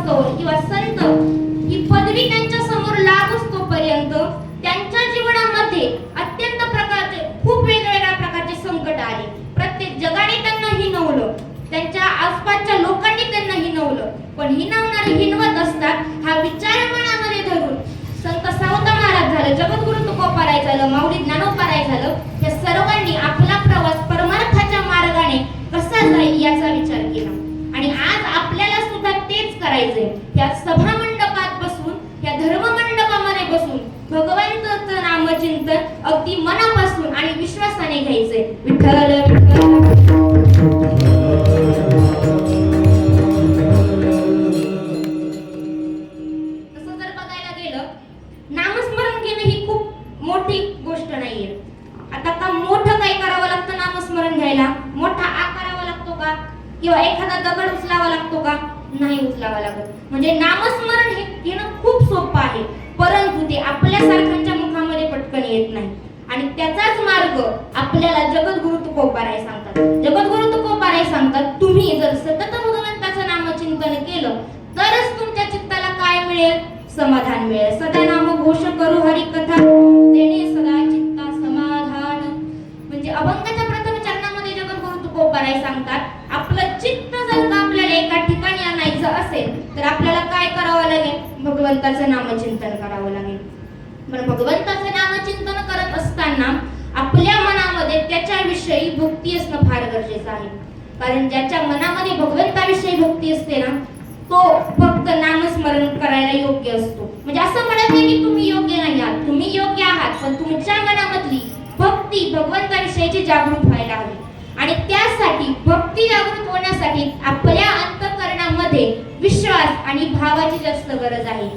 लागोस्तोवर किंवा संत ही पदवी त्यांच्या समोर लागोस्तोपर्यंत त्यांच्या जीवनामध्ये अत्यंत प्रकारचे खूप वेगवेगळ्या प्रकारचे संकट आले. प्रत्येक जगाने त्यांना हिणवलं, त्यांच्या आसपासच्या लोकांनी त्यांना हिणवलं, पण हिणवणारे हिणवत असतात हा विचार मनामध्ये धरून संत सावता महाराज झालं, जगद्गुरु तुकोबाराय झालं, माऊली ज्ञानोबाराय झालं, या सर्वांनी आपला प्रवास परमार्थाच्या मार्गाने कसा जाईल याचा विचार केला. आणि आज आपल्याला सुद्धा तेच करायचंय. या सभा मंडपात बसून, या धर्म मंडपामध्ये बसून भगवंताचं नामचिंतन अगदी मनापासून आणि विश्वासाने घ्यायचंय. विठ्ठल विठ्ठल. तसं जर बघायला गेलं, नामस्मरण घेणं ही खूप मोठी गोष्ट नाहीये. आता का मोठं काही करावं लागतं नामस्मरण घ्यायला? मोठा आ करावा लागतो का? किंवा एखादा दगड उचलावा लागतो का? नाही उचलावा लागत. म्हणजे नामस्मरण हे घेणं खूप सोपं आहे, परंतु ते आपल्यासारख्यांच्या मुखामध्ये पटकन येत नाही. आणि त्याचाच मार्ग आपल्याला जगद्गुरु तुकोबाराय सांगतात. जगद्गुरु तुकोबाराय सांगतात, तुम्ही जर सतत भगवंताचं नामचिंतन केलं तरच तुमच्या चित्ताला काय मिळेल? समाधान मिळेल. सदा नाम घोष करू हरी कथा तेणे सदा चित्ता समाधान. म्हणजे अभंगाच्या प्रथम चरणामध्ये जगद्गुरु तुकोबाराय सांगतात, आपलं चित्त जर का आपल्याला एका ठिकाणी आणायचं असेल तर आपल्याला काय करावं लागेल? भगवंताचं नामचिंतन करावं लागेल. पण भगवंताचं नामचिंतन करत असताना आपल्या मनामध्ये त्याच्याविषयी भक्ती असणं फार गरजेचं आहे. कारण ज्याच्या मनामध्ये भगवंताविषयी भक्ती असते ना, तो फक्त नामस्मरण करायला योग्य असतो. म्हणजे असं म्हणत नाही की तुम्ही योग्य नाही आहात, तुम्ही योग्य आहात, पण तुमच्या मनामधली भक्ती भगवंताविषयीची जागृत व्हायला हवी. आणि त्यासाठी भक्ती जागृत होण्यासाठी आपल्या अंतःकरणामध्ये विश्वास आणि भावाची जास्त गरज आहे.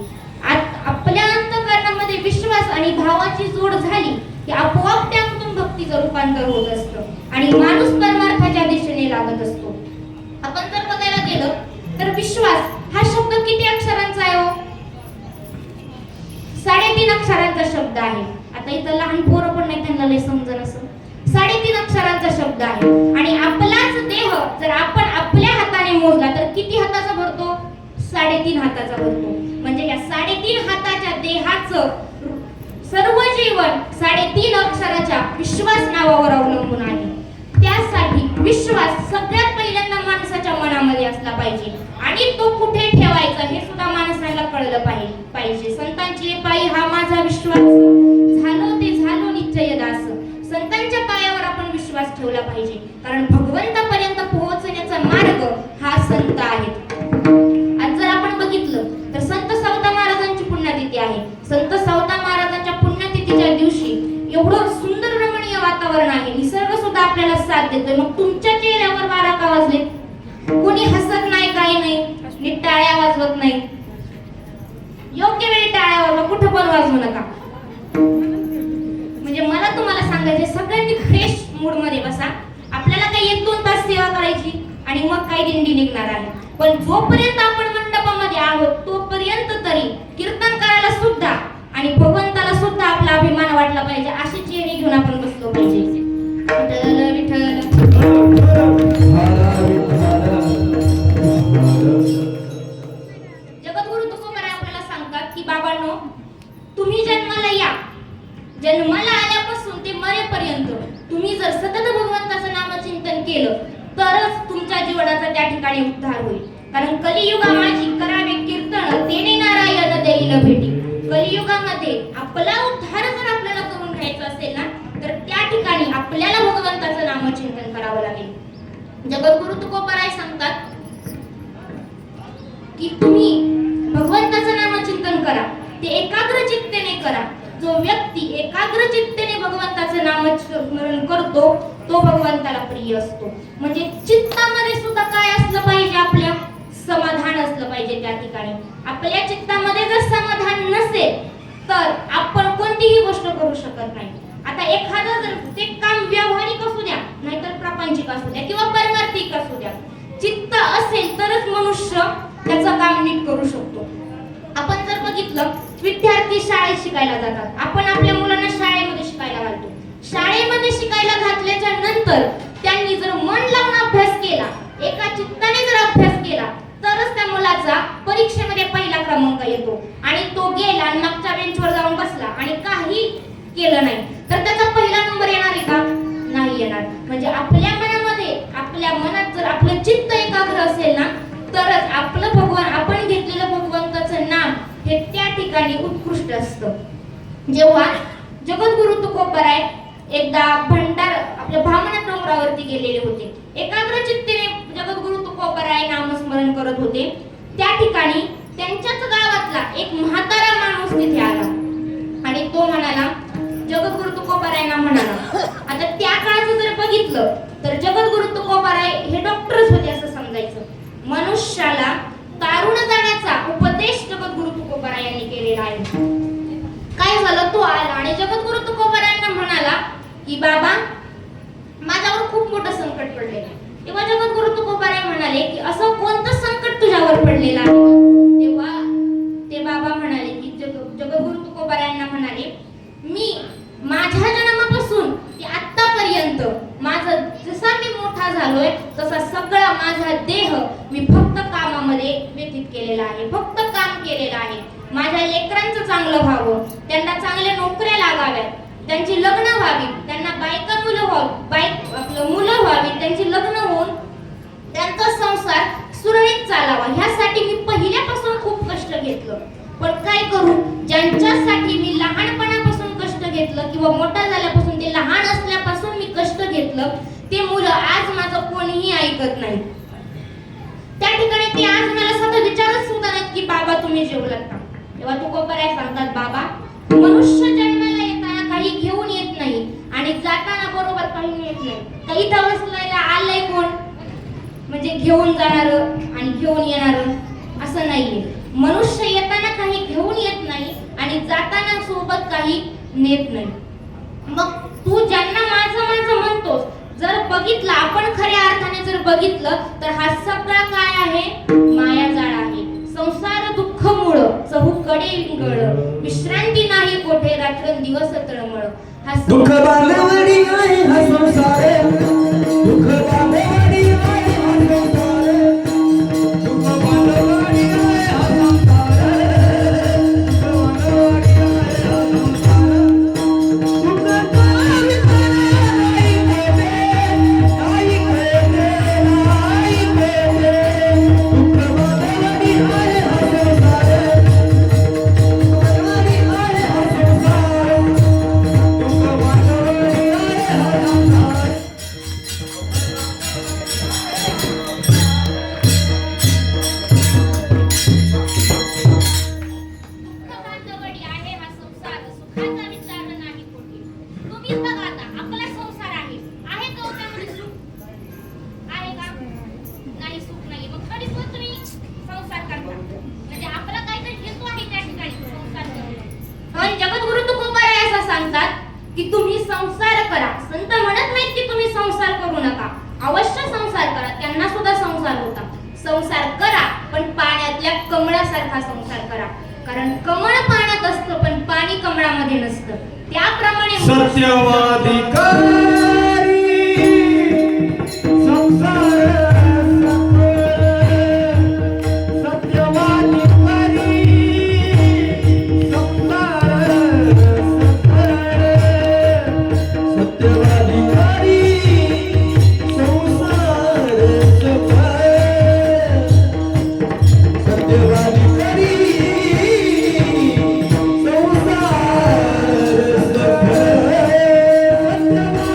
आपल्या अंतःकरणामध्ये विश्वास आणि भावाची जोड झाली की आपोआप त्यातून भक्तीचं रूपांतर होत असतं आणि माणूस परमार्थाच्या दिशेने लागत असतो. आपण जर बघायला गेलं तर विश्वास हा शब्द किती अक्षरांचा आहे हो? 3.5 अक्षरांचा शब्द आहे. आता इथं लहान पोरं पण नाही, त्यांना लय समजन असं. 3.5 अक्षरांचा शब्द आहे. आणि आपलाच देह जर आपण आपल्या हाताने मोजला तर किती हाताचा भरतो? 3.5 हाताचा भरतो. म्हणजे या 3.5 हाताच्या देहाचं सर्व जीवन 3.5 अक्षराच्या विश्वास नावावर अवलंबून आहे. त्यासाठी विश्वास सगळ्यात पहिल्यांदा माणसाच्या मनामध्ये असला पाहिजे आणि तो कुठे ठेवायचा हे सुद्धा माणसाला कळलं पाहिजे. संतांची पायी हा माझा विश्वास, झालो ते झालो निश्चय दास. संतांच्या पायावर आपण विश्वास ठेवला पाहिजे, कारण भगवंतापर्यंत पोहोचण्याचा मार्ग हा संत आहेत. आज जर आपण बघितलं तर संत सावता महाराजांची पुण्यतिथी आहे. संत सावता महाराजांच्या पुण्यतिथीच्या दिवशी एवढं सुंदर रमणीय वातावरण आहे, निसर्ग सुद्धा आपल्याला साथ देतोय. मग तुमच्या चेहऱ्यावर 12 का वाजले? कोणी हसत नाही, काही नाही, नीट टाळ्या वाजवत नाही. योग्य वेळी टाळ्या वाजवा, कुठं पण वाजवू नका. म्हणजे मला तुम्हाला सांगायचे, सगळ्यांनी फ्रेश मूड मध्ये बसा. आपल्याला काही 1-2 तास सेवा करायची आणि मग काही दिंडी निघणार आहे. पण जोपर्यंत आपण मंडपामध्ये आहोत तोपर्यंत तरी कीर्तन करायला सुद्धा आणि भगवंताला सुद्धा आपला अभिमान वाटला पाहिजे. अशी चेहरे घेऊन आपण बसलो पाहिजे. विठ्ठल विठ्ठल. जगद्गुरु तुकोबाराय आपल्याला सांगतात की बाबांनो, तुम्ही जन्माला या, जन्माला आल्यापासून ते मरेपर्यंत तुम्ही जर सतत भगवंताचं नामचिंतन केलं तरच तुमच्या जीवनाचा त्या ठिकाणी उद्धार होईल. कारण कलियुगा माझी करावे कीर्तन तेने नारायण देईल भेटी. कलियुगामध्ये आपला उद्धार जर आपल्याला करून घ्यायचा असेल ना तर त्या ठिकाणी आपल्याला भगवंताचं नामचिंतन करावं लागेल. जगद्गुरु तुकोबाराय सांगतात की तुम्ही भगवंताचं नामचिंतन करा, ते एकाग्र चित्तेने करा. जो व्यक्ती एकाग्र चित्तेने भगवंताचं नामस्मरण करतो तो भगवंताला प्रिय असतो. म्हणजे चित्तामध्ये सुद्धा काय असलं पाहिजे? आपल्या समाधान असलं पाहिजे. त्या ठिकाणी आपल्या चित्तामध्ये जर समाधान नसेल तर आपण कोणतीही गोष्ट करू शकत नाही. आता एखादं जर ते काम व्यावहारिक असू द्या नाहीतर प्रापंचिक असू द्या किंवा पारमार्थिक असू द्या, चित्त असेल तरच मनुष्य त्याचं काम नीट करू शकतो. आपण जर बघितलं, विद्यार्थी शाळेत शिकायला जातात, आपण आपल्या मुलांना शाळेमध्ये शिकायला घालतो. शाळेमध्ये शिकायला घातल्याच्या नंतर त्यांनी जर मन लावून अभ्यास केला, एका चित्ताने जर अभ्यास केला तरच त्या मुलाचा परीक्षेमध्ये केलं नाही तर त्याचा पहिला नंबर येणार आहे का? नाही येणार. म्हणजे आपल्या मनामध्ये, आपल्या मनात जर आपलं चित्त एकाग्र असेल ना, तरच आपलं भगवान, आपण घेतलेलं भगवंताचं नाम हे त्या ठिकाणी उत्कृष्ट असतं. जेव्हा जगद्गुरु तुकोबराय एकदा भंडार आपल्या भामना डोंगरावरती गेलेले होते, एकाग्र चित्तेने जगद्गुरु तुकोबराय नामस्मरण करत होते. त्या ठिकाणी त्यांच्याच गावातला एक म्हातारा माणूस तिथे आला आणि तो म्हणाला, जगद्गुरु तुकोबरायांना म्हणाला. आता त्या काळचं जर बघितलं तर जगद्गुरु तुकोबराय हे डॉक्टरच होते असं समजायचं. मनुष्याला तारुण जाण्याचा उपदेश जगद्गुरु तुकोबराय यांनी केलेला आहे. काय झालं, तो आला आणि जगद्गुरु तुकोबरायांना म्हणाला की बाबा, माझ्यावर खूप मोठं संकट पडलेलं आहे. तेव्हा जगद्गुरु तुकोबराय म्हणाले की असं कोणतं संकट तुझ्यावर पडलेलं आहे? तेव्हा ते बाबा म्हणाले की जगद्गुरु तुकोबरायांना म्हणाले, मी माझ्या जन्मापासून ते आतापर्यंत माझं जसा मी मोठा झालोय तसा सगळा माझा देह मी फक्त कामामध्ये व्यतीत केलेला आहे, फक्त काम केलेलं आहे. माझ्या लेकरांचं चांगलं व्हावं, त्यांना चांगल्या नोकऱ्या लागाव्यात, त्यांची लग्न व्हावी, त्यांना बायका मुलं व्हावी, मुलं व्हावी, त्यांची लग्न होऊन त्यांचा संसार सुरळीत चालावा, ह्यासाठी मी पहिल्यापासून खूप कष्ट घेतलं. पण काय करू, ज्यांच्यासाठी मी लहानपणापासून कष्ट घेतलं किंवा मोठा झाल्यापासून, ते लहान असल्यापासून मी कष्ट घेतलं, ते मुलं आज माझं कोणीही ऐकत नाही. त्या ठिकाणी ते आज मला सतत विचारत सुद्धा नाहीत की बाबा तुम्ही जेवलात का? तेव्हा तुकोबराय सांगतात, बाबा, मनुष्य जन्माला येताना काही घेऊन येत नाही आणि जाताना बरोबर काही येत नाही. तर इथं बसलेला आलंय कोण? म्हणजे घेऊन जाणार आणि घेऊन येणार असं नाहीये. मनुष्य येताना काही घेऊन येत नाही आणि जाताना सोबत काही नेत नाही. मग तू ज्यांना माझं माझं म्हणतोस, जर बघितलं आपण खऱ्या अर्थाने जर बघितलं तर हा सगळा काय आहे? मायाजाळ आहे. संसार दुःख मूळ, चहूकडे विंगळ, विश्रांती नाही कोठे, रात्रंदिवस तळमळ. हा दुःख बांधवडी आहे हा संसार, दुःख बांधवडी आहे हा संसार, दुःख बांधवडी आहे हा संसार, दुःख बांधवडी आहे हा संसार. दुःख काही नाही कळते, काही कळते नाही कळते, दुःख बांधवडी आहे हा संसार, बांधवडी आहे हा संसार, दुःख बांधवडी आहे हा संसार. बांधवडी आहे हा संसार, सुखाचा विचार नाही कोठे. तुम्हीच बघा आता, आपला संसार आहे का त्यामध्ये सुख आहे का? नाही, सुख नाही. मग तरी सुद्धा तुम्ही संसार करता, म्हणजे आपला काहीतरी हेतू आहे त्या ठिकाणी संसार करणं. आणि जगद्गुरु तुकोबराय असं सांगतात की तुम्ही संसार करा. संत म्हणत नाहीत की तुम्ही संसार करू नका, अवश्य संसार करा, त्यांना सुद्धा संसार होता. संसार करा, पण पाण्यातल्या कमळासारखा संसार करा. कारण कमळ पाण्यात असतं पण पाणी कमळामध्ये नसतं. त्याप्रमाणे सत्यवादी कारी संसार सफळ, सत्यवादी कारी संसार सफळ, सत्यवादी कारी संसार सफळ, सत्यवादी कारी संसार सफळ, सत्यवादी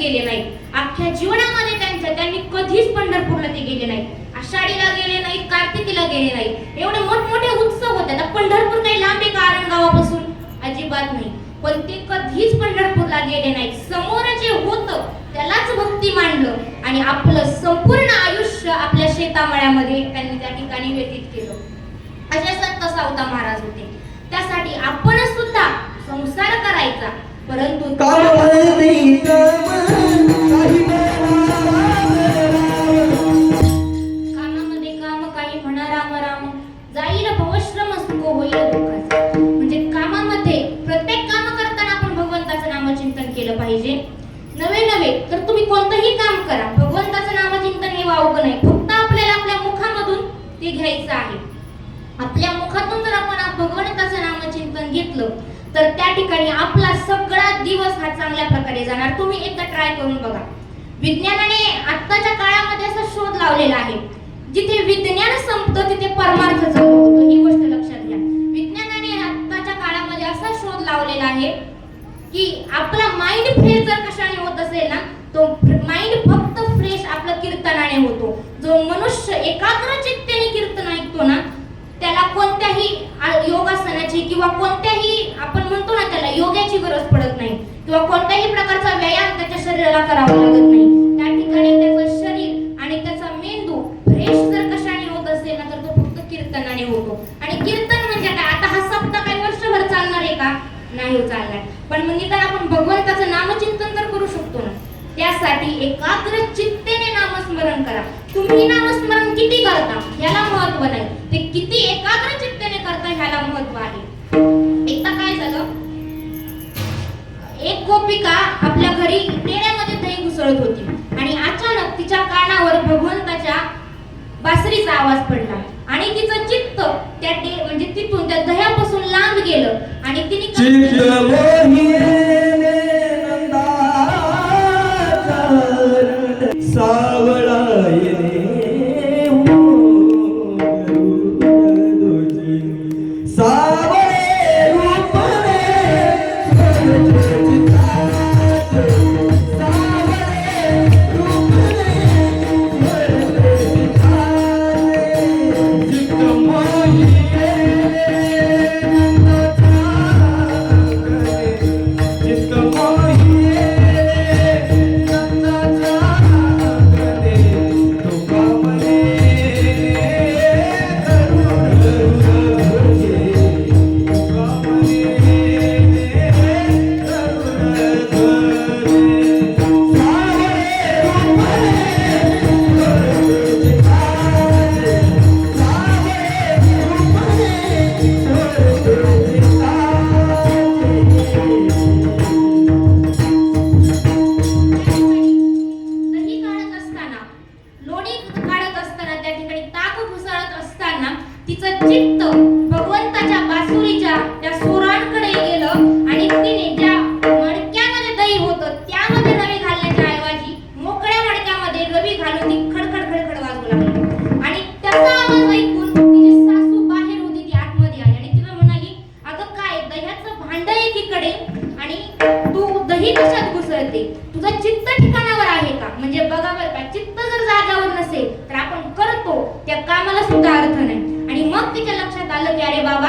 गेले नाही. अख्ख्या जीवनामध्ये त्यांनी कधीच पंढरपूरला ते गेले नाही. आषाढीला गेले नाही, कार्तिकीला गेले नाही. एवढे मोठमोठे उत्सव होते. आता पंढरपूर काही लांब आहे का आरणगावापासून? अजिबात नाही. पण ते कधीच पंढरपूरला गेले नाही. समोर जे होतं त्यालाच भक्ती मांडलं आणि आपलं संपूर्ण आयुष्य आपल्या शेतामळ्यामध्ये त्यांनी त्या ठिकाणी व्यतीत केलं. असे संत सावता महाराज होते. त्यासाठी आपण सुद्धा संसार करायचा, परंतु कामामध्ये काम काही म्हणा राम राम, जाईल भवश्रम सुख होईल दुःखाचा. म्हणजे कामामध्ये प्रत्येक काम करताना आपण भगवंताचं नामचिंतन केलं पाहिजे. नवे तर तुम्ही कोणतंही काम करा, भगवंताचं नामचिंतन हे वावगं नाही. फक्त आपल्याला आपल्या मुखामधून ते घ्यायचं आहे. आपल्या मुखातून जर आपण भगवंताचं नामचिंतन घेतलं तर त्या ठिकाणी आपला सगळा दिवस हा चांगल्या प्रकारे जाणार. तुम्ही एकदा ट्राय करून बघा. विज्ञानाने आत्ताच्या काळामध्ये असा शोध लावलेला आहे, जिथे विज्ञान संपतं तिथे परमार्थ चालू होतो. ही गोष्ट लक्षात घ्या. विज्ञानाने आत्ताच्या काळामध्ये असा शोध लावलेला आहे की आपला माइंड फ्रेश जर कशाने होत असेल ना, तो माइंड फक्त फ्रेश आपलं कीर्तनाने होतो. जो मनुष्य एकाग्र चित्तेने कीर्तन ऐकतो ना, त्याला कोणत्याही योगासनाची किंवा कोणत्याही आपण म्हणतो ना त्याला योगाची गरज पडत नाही, किंवा कोणत्याही प्रकारचा व्यायाम त्याच्या शरीराला करावा लागत नाही. त्या ठिकाणी त्याचं शरीर आणि त्याचा मेंदू फ्रेश जर कशाने होत असेल ना, तर तो फक्त कीर्तनाने होतो. आणि कीर्तन म्हणजे काय? आता हा सप्ताह काही वर्षभर चालणार आहे का? नाही चालणार. पण म्हणजे तर आपण भगवंताचं नामचिंतन तर करू शकतो ना. त्यासाठी एकाग्र चित्तेने नामस्मरण करा. तुम्ही नामस्मरण किती करता ह्याला महत्व नाही, ते किती एकाग्र चित्तेने करता ह्याला महत्व आहे. एकदा काय झालं, एक गोपिका आपल्या घरी टेऱ्यामध्ये दही घुसळत होती आणि अचानक तिच्या कानावर भगवंताच्या बासरीचा आवाज पडला आणि तिचं चित्त त्या म्हणजे तिथून त्या दह्यापासून लांब गेलं आणि तिने तुझं चित्त ठिकाणावर आहे का? म्हणजे बघा बरं का, चित्त जर जागेवर नसेल तर आपण करतो त्या कामाला सुद्धा अर्थ नाही. आणि मग तिच्या लक्षात आलं की अरे बाबा,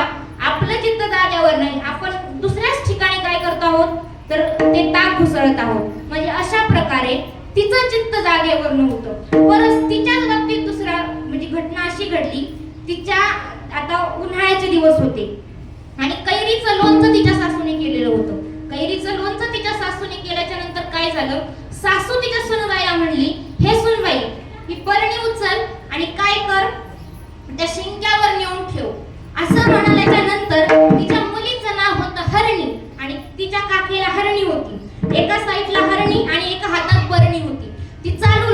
आपलं चित्त जागेवर नाही, आपण दुसऱ्याच ठिकाणी काय करतो आहोत तर ते ताक घुसळत आहोत. म्हणजे अशा प्रकारे तिचं चित्त जागेवर नव्हतं. परत तिच्याच बाबतीत दुसरा म्हणजे घटना अशी घडली. तिच्या आता उन्हाळ्याचे दिवस होते आणि कैरीचं लोणचं तिच्या सासूने केलेलं होतं. कैरीचं लोणचं तिच्या सासूने केल्याच्या नंतर काय झालं, सासू तिच्या सुनबाईला म्हणली, हे सुनबाई, ही परणी उचल आणि काय कर, त्या शिंक्यावर नेऊन ठेव. असं म्हणाल्याच्या नंतर तिच्या मुलीचं नाव होतं हरणी आणि तिच्या काकीला हरणी होती. एका साईडला हरणी आणि एका हातात परणी होती. ती चालू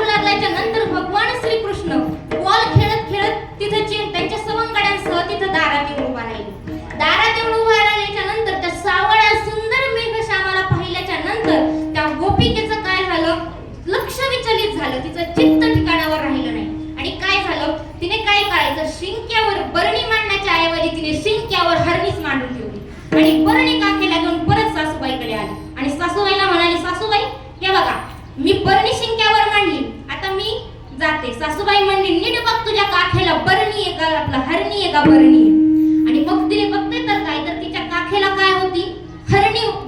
लागल्याच्या नंतर भगवान श्रीकृष्ण बॉल खेळत खेळत तिथे त्यांच्या सवंगड्यांसह तिथं दारात येऊन उभा राहिले. दारात येऊन उभा राहिल्याच्या नंतर त्या सावळ्या सुंदर मेघश्यामाला पाहिल्याच्या नंतर त्या गोपिकेचं काय झालं, लक्ष विचलित झालं. तिचं चित्त ठिकाणावर राहिलं नाही. आणि काय झालं, तिने काय करायचं, शिंक्यावर बरणी मांडण्याच्या ऐवजी तिने शिंक्यावर हरणीच मांडून ठेवली आणि बरणी काकेला घेऊन परत सासूबाईकडे आली आणि सासूबाईला लागले. सासूबाई म्हणली नीट बघ तुझ्या काखेला बरणी आहे का, आपला हरणी आहे का बरणी आहे. आणि मग तिने बघते तर काय, तर तिच्या काखेला काय होती,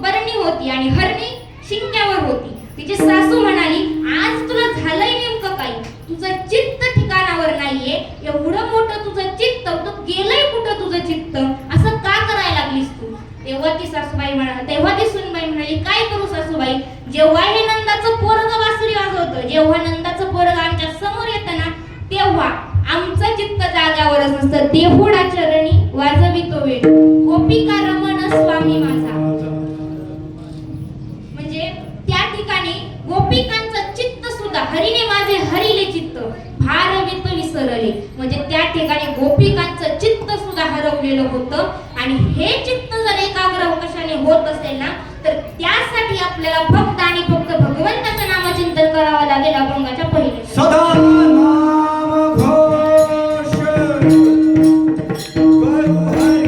बरणी होती आणि हरणी शिंक्यावर होती. तिची सासू म्हणाली आज तुला झालंय नेमकं काय, तुझं चित्त ठिकाणावर नाहीये, एवढं मोठं तुझं चित्त, तर गेलंय कुठं तुझं चित्त, असं का करायला लागलीस तू. तेव्हा ती सुनबाई म्हणाली काय करू सासूबाई, जेव्हा हे नंदाचं पोरग वासुरी वाजवतं, जेव्हा नंदाचं पोरग आमच्या समोर येतं ना, तेव्हा आमचं चित्त जाग्यावरच नसतं, देहुडा चरणी वाजवितो वेळ, गोपिका रमण स्वामी माझा. म्हणजे त्या ठिकाणी गोपिकांचं चित्त सुद्धा हरीने माझे हरिले चित्त भारवित विसरले. म्हणजे त्या ठिकाणी गोपिकांचं चित्त सुद्धा हरवलेलं होतं. आणि हे चित्त जर एकाग्र कशाने होत असेल ना, तर त्यासाठी आपल्याला फक्त आणि फक्त भगवंताचं नामचिंतन करावं लागेल. अभंगाच्या पहिले सदा नाम घोष करू हरी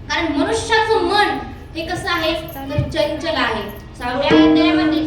कारण मनुष्याचं मन हे कसं आहे, तर चंचल आहे. 6व्या अध्यायामध्ये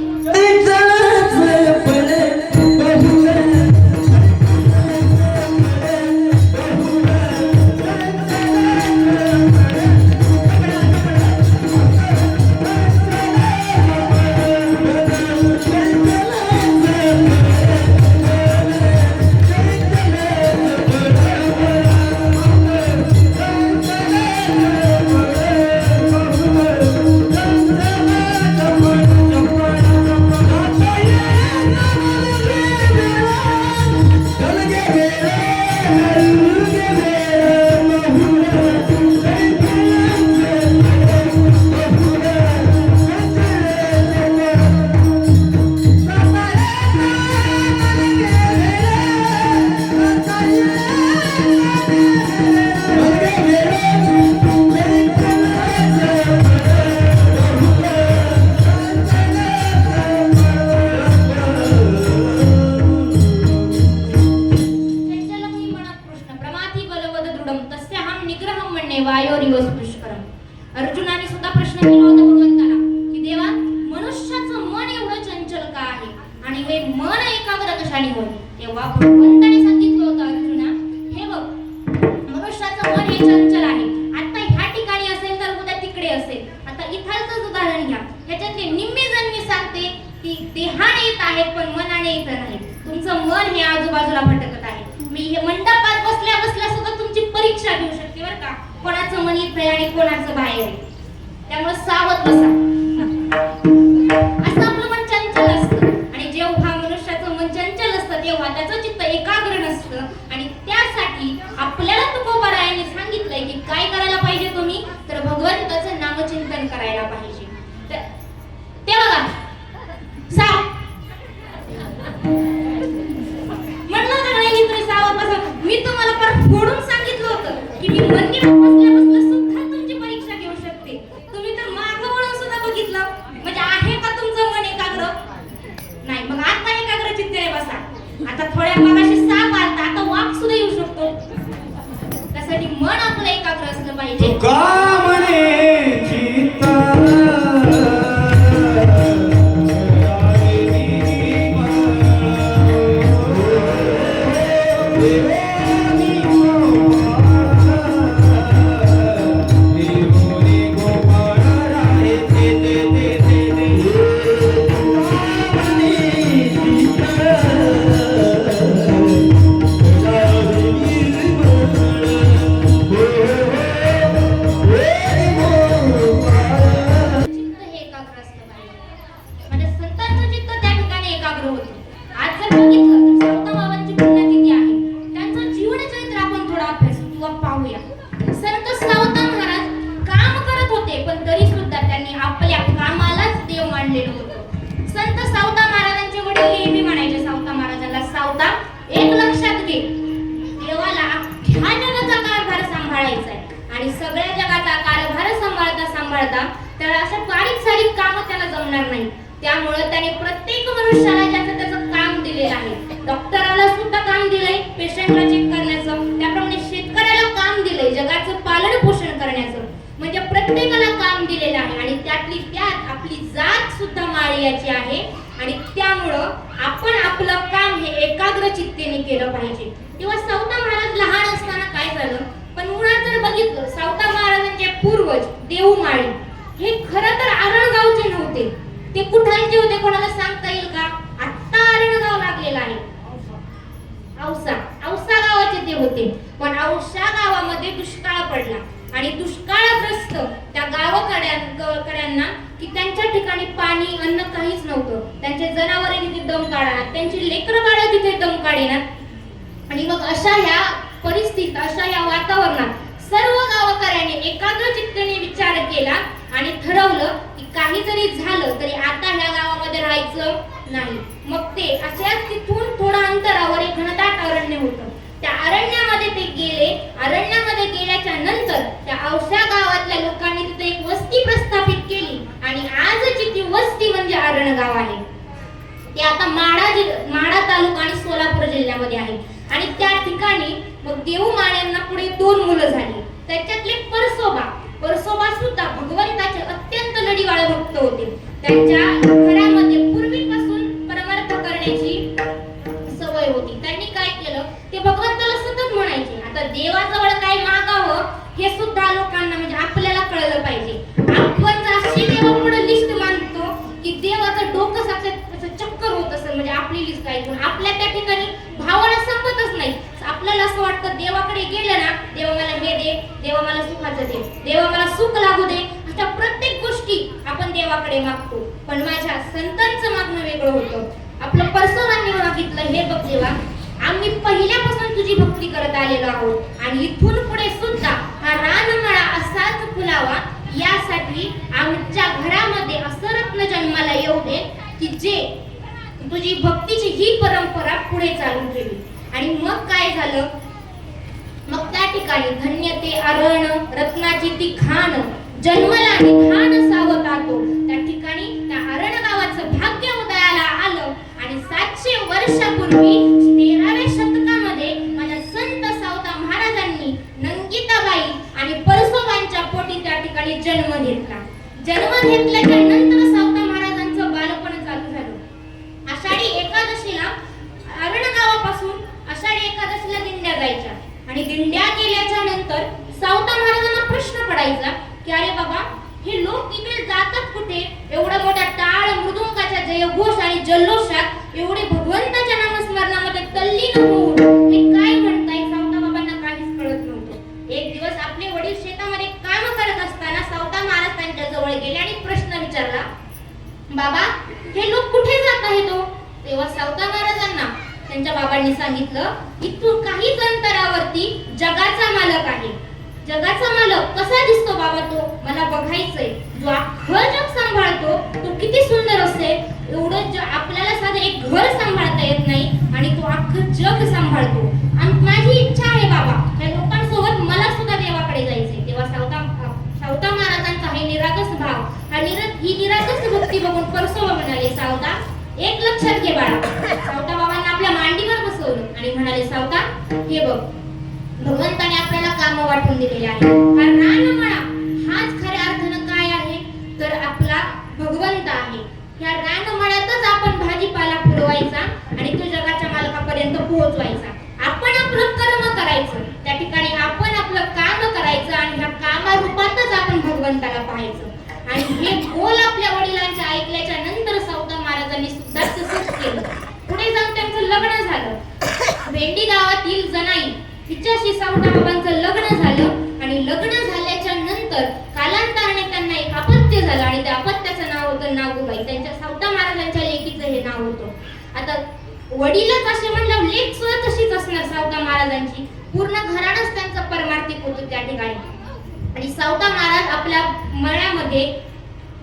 अर्जुनाने सुद्धा प्रश्न केला होता भगवंताला की देवा, मनुष्याचं मन एवढं चंचल का आहे आणि हे मन एकाग्र कशाने होईल. तेव्हा भगवंताने सांगितलं होतं अर्जुना, हे बघ मनुष्याचं मन हे चंचल आहे. आता ह्या ठिकाणी असेल तर उद्या तिकडे असेल. आता इथालचंच उदाहरण घ्या, ह्याच्यातले निम्मे जण मी सांगते की देहाने येत आहेत पण मनाने येत नाही. तुमचं मन हे आजूबाजूला भटकत आहे. मी हे मंडपात बसल्या बसल्या सुद्धा तुमची परीक्षा घेऊ शकते बरं का, कोणाचं मन इथे आणि कोणाचं बाहेर आहे. त्यामुळे सावध बसा. असं आपलं मन चंचल असतं आणि जेव्हा मनुष्याचं मन चंचल असतं तेव्हा त्याचं चित्त एकाग्र नसतं. आणि त्यासाठी आपल्याला तुकोबारायांनी सांगितलंय की काय करायला पाहिजे तुम्ही, तर भगवंताचं नामचिंतन करायला पाहिजे. ते बघा म्हणलं तर नाही तुम्ही सावध बसा. मी तुम्हाला परत फोडून सांगितलं होतं की मी मंदिरात बसल्या चित्त हे एकाग्र असलं पाहिजे. म्हणजे संतांचं चित्त त्या ठिकाणी एकाग्र होतं. आज जर बघितलं तर संत बाबांची पुण्यतिथी आहे. त्यांचं जीवनचरित्र आपण थोडा अभ्यास किंवा पाहूया. संत सावता महाराज काम करत होते, पण तरी सुद्धा त्यांनी आपल्या कामालाच देव मानलेलं होतं. संत सावता महाराजांचे वडील नेहमी म्हणायचे सावता महाराजांना, सावता एक लक्षात घे, देवाला ह्या जगाचा कारभार सांभाळायचा आहे आणि सगळ्या जगाचा कारभार सांभाळता त्याला असं बारीक सारीक काम त्याला जमणार नाही. त्यामुळे त्याने प्रत्येक मनुष्याला ज्याचं त्याचं काम दिलेलं आहे. डॉक्टराला सुद्धा काम दिलंय पेशंटला चेक करण्याचं, त्याप्रमाणे शेतकऱ्याला काम दिलंय जगाचं पालन पोषण करण्याचं. म्हणजे प्रत्येकाला काम दिलेलं आहे आणि त्यातली त्यात आपली जात सुद्धा माळियाची आहे आणि त्यामुळं आपण आपलं काम हे एकाग्र चित्तेने केलं पाहिजे. तेव्हा सावता महाराज लहान असताना काय झालं, पण मुळात जर बघितलं सावता महाराजांचे पूर्वज देवमाळी हे खरं तर आरणगावचे नव्हते. ते कुठालचे होते कोणाला सांगता येईल का? आत्ता आरणगाव लागलेला आहे, औसा गावाचे ते होते. पण औसा गावामध्ये दुष्काळ पडला आणि दुष्काळग्रस्त त्या गावकड्यांना की त्यांच्या ठिकाणी पाणी अन्न काहीच नव्हतं. त्यांचे जनावरे तिथे दम काढणार, त्यांची लेकरं बाळं तिथे दम काढणार. आणि मग अशा ह्या परिस्थितीत, अशा या वातावरणात सर्व गावकऱ्यांनी एकाग्र चित्ताने विचार केला आणि ठरवलं की काही जरी झालं तरी आता ह्या गावामध्ये राहायचं नाही. मग ते अशाच तिथून थोडं अंतरावर एक घनदाट अरण्य होतं. त्या अरण्यामध्ये ते गेले. अरण्यामध्ये गेल्याच्या नंतर त्या औसा गावातल्या लोकांनी तिथे एक वस्ती प्रस्थापित केली आणि आजची ती वस्ती म्हणजे आरणगाव आहे. ते आता माढा तालुका आणि सोलापूर जिल्ह्यामध्ये आहे. आणि त्या ठिकाणी मग देवमाळ्यांना पुढे 2 मुलं झाली. त्याच्यातले परसोबा सुद्धा भगवंताचे अत्यंत लढीवाळ भक्त होते. त्यांच्या घरामध्ये पूर्वीपासून परमार्थ करण्याची सवय होती. त्यांनी काय केलं, ते भगवंताला सतत म्हणायचे. आता देवाजवळ काय मागावं हे सुद्धा लोकांना म्हणजे आपल्याला कळलं पाहिजे. आपण अशी देवापुढे लिस्ट मानतो की देवाचं डोकं चक्कर होत असेल, म्हणजे आपली लिस्ट ऐकून आपल्या त्या ठिकाणी भावना संपतच नाही. आपल्याला असं वाटतं देवाकडे गेलं ना, देवा मला हे दे, देवा मला सुखाचं दे, देवा मला सुख लागू दे, अशा प्रत्येक गोष्टी आपण देवाकडे मागतो. पण माझ्या संतांचं मागणं वेगळं होतं. आपलं परसवांनी मागितलं, हे बघ देवा, आम्ही पहिल्यापासून तुझी भक्ती करत आलेलो आहोत आणि इथून पुढे सुद्धा हा रानमाळा असाच फुलावा, यासाठी आमच्या घरामध्ये असं रत्न जन्माला येऊ दे की जे तुझी भक्तीची ही परंपरा पुढे चालू ठेवी. आणि मग काय झालं, मग त्या ठिकाणी धन्य ते अरण रत्नाची ती खाण जन्मला निधान सावतातो. त्या ठिकाणी त्या अरण गावाचं भाग्य उदयाला आलं आणि 700 वर्षापूर्वी 13व्या शतकामध्ये माझ्या संत सावता महाराजांनी नंदिताबाई आणि परसोबांच्या पोटी त्या ठिकाणी जन्म घेतला. जन्म घेतल्याच्या नंतर सावता महाराजांचं बालपण चालू झालं. आषाढी एकादशीला अरण गावापासून आषाढी एकादशीला दिंड्या जायच्या आणि दिंड्या गेल्याच्या नंतर सावता महाराजांना प्रश्न पडायचा की अरे बाबा, हे लोक इकडे जातात कुठे? एवढ्या मोठ्या टाळ मृदुंगाच्या जयघोष आणि जल्लोषात एवढे भगवंताच्या नामस्मरणामध्ये तल्लीन होऊन हे काय म्हणताय? सावता बाबांना काहीच कळत नव्हतं. एक दिवस आपले वडील शेतामध्ये काम करत असताना सावता महाराज त्यांच्या जवळ गेले आणि प्रश्न विचारला, बाबा, हे लोक कुठे जात आहेत? तेव्हा सावता महाराजांना त्यांच्या बाबांनी सांगितलं, इथून काहीच अंतरावरती जगाचा मालक आहे. जगाचा मालक कसा दिसतो बाबा? तो मला बघायचंय. जो अख्खं जग सांभाळतो तो किती सुंदर असेल. एवढं आपल्याला साधं एक घर सांभाळता येत नाही आणि तो अख्खं जग सांभाळतो. आणि माझी इच्छा आहे बाबा, या लोकांसोबत मला सुद्धा देवाकडे जायचंय. तेव्हा सावता महाराजांचा हे निरागस भाव, ही निरागस भक्ती बघून परसोबा म्हणाले, सावता, एक लक्षात घे बाळा. सावता बाबांना आपल्या मांडीवर बसवलं आणि म्हणाले, सावता, हे बघ, भगवंताने आपल्याला काम वाटून दिलेले आहे. हा रानमाळा हाच खऱ्या अर्थानं काय आहे तर आपला भगवंत आहे. ह्या रानमाळ्यातच आपण भाजीपाला पुरवायचा आणि तो जगाच्या मालकापर्यंत पोहोचवायचा. आपण आपलं भेंडी गावातील जनाई तिच्याशी सावताबाबांचं लग्न झालं आणि लग्न झाल्याच्या नंतर कालांतराने त्यांना एक अपत्य झालं आणि त्या अपत्याचं नाव होतं नागूबाई. त्यांच्या सावता महाराजांच्या लेकीचं हे नाव होतं. आता वडीलच असे म्हणल्यावर लेक सुद्धा तशीच असणार सावता महाराजांची. पूर्ण घराणंच त्यांचं परमार्थिक होतं त्या ठिकाणी. आणि सावता महाराज आपल्या मळ्यामध्ये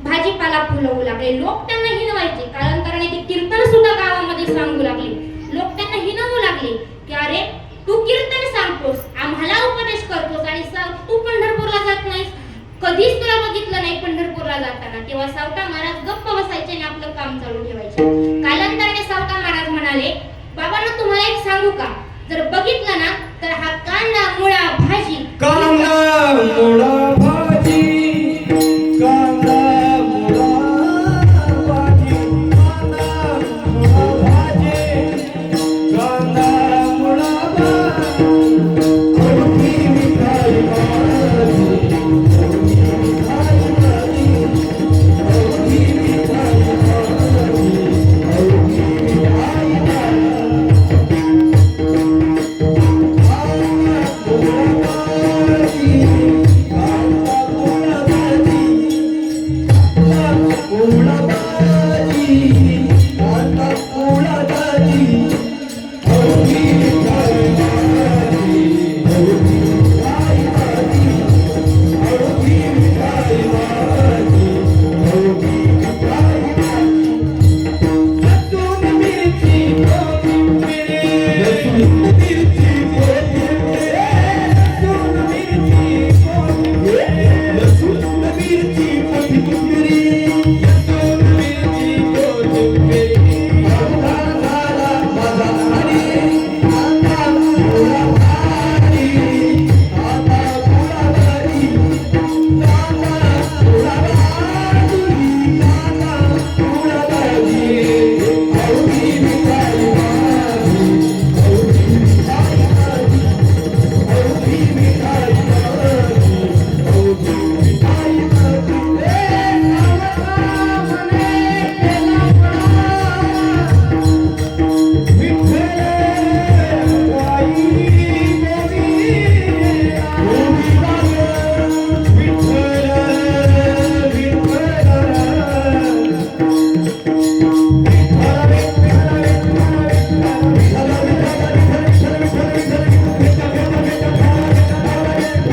भाजीपाला फुलवू लागले. लोक त्यांना हिनवायचे. कालांतराने ते कीर्तन सुद्धा गावामध्ये सांगू लागले. लोक त्यांना हिनवू लागले की अरे तू कीर्तन सांगतोस, आम्हाला उपदेश करतोस आणि तू पंढरपूरला जात नाहीस, कधीच तुला बघितलं नाही पंढरपूरला जाताना. तेव्हा सावता महाराज गप्प बसायचे आणि आपलं काम चालू ठेवायचे. कालांतराने सावता महाराज म्हणाले, बाबांना तुम्हाला एक सांगू का, जर बघितलं ना तर हा कांदा मुळा भाजी कांदा मुळा भाजी कांदा मुळा भाजी कांदा मुळा भाजी कांदा मुळा भाजी अवघी मिठाई माझी अवघी मिठाई माझी अवघी मिठाई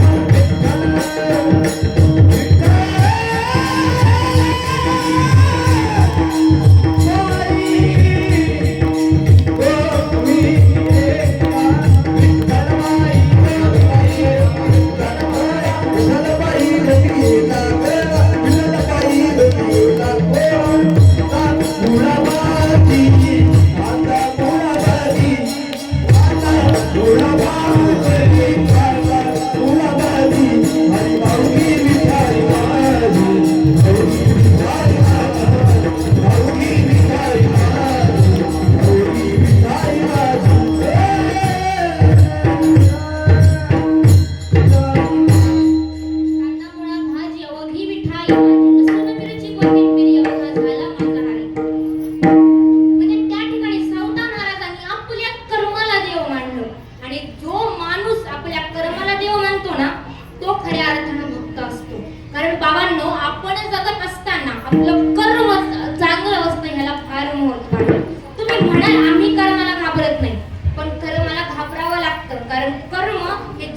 माझी अवघी मिठाई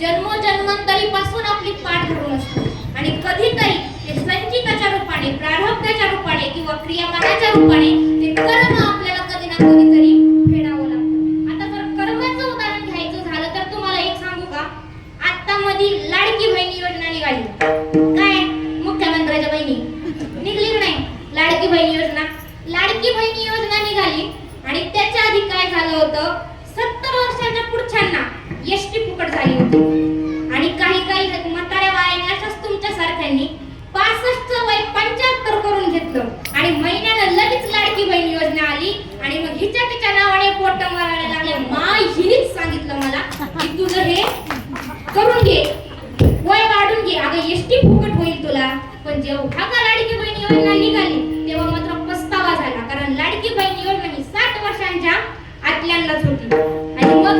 जन्मोजन्मांतरीपासून आपली पाठ धरून असतो आणि कधीतरी ते संचिताच्या रूपाने, प्रारब्धाच्या रूपाने किंवा क्रियामानाच्या रूपाने ते कर्म आपल्याला कधी ना कधीतरी फेडावं लागतं. आता जर कर्माचं उदाहरण घ्यायचं झालं तर तुम्हाला एक सांगू का, आता मध्ये लाडकी बहीण योजना निघाली. काय मुख्यमंत्र्याच्या बहिणी निघली नाही लाडकी बहीण योजना. लाडकी बहीण योजना निघाली आणि त्याच्या आधी काय झालं होतं, 70 वर्षाच्या पुढच्यांना एसटी फुकट झाली होती आणि काही म्हाताऱ्या बायाने अशाच तुमच्या सारख्यांनी 65चं वय 75 करून घेतलं आणि महिन्यानं लगेच लाडकी बहीण योजना आली आणि मग हिच्या तिच्या नावाने पोट मारायला लागले. हिनेच सांगितलं मला की तुझं हे करून घे, वय वाढून घे, अगं एसटी फुकट होईल तुला. पण जेव्हा का लाडकी बहीण योजना निघाली तेव्हा मात्र पस्तावा झाला, कारण लाडकी बहीण योजना ही 60 वर्षांच्या आतल्यांनाच होती आणि मग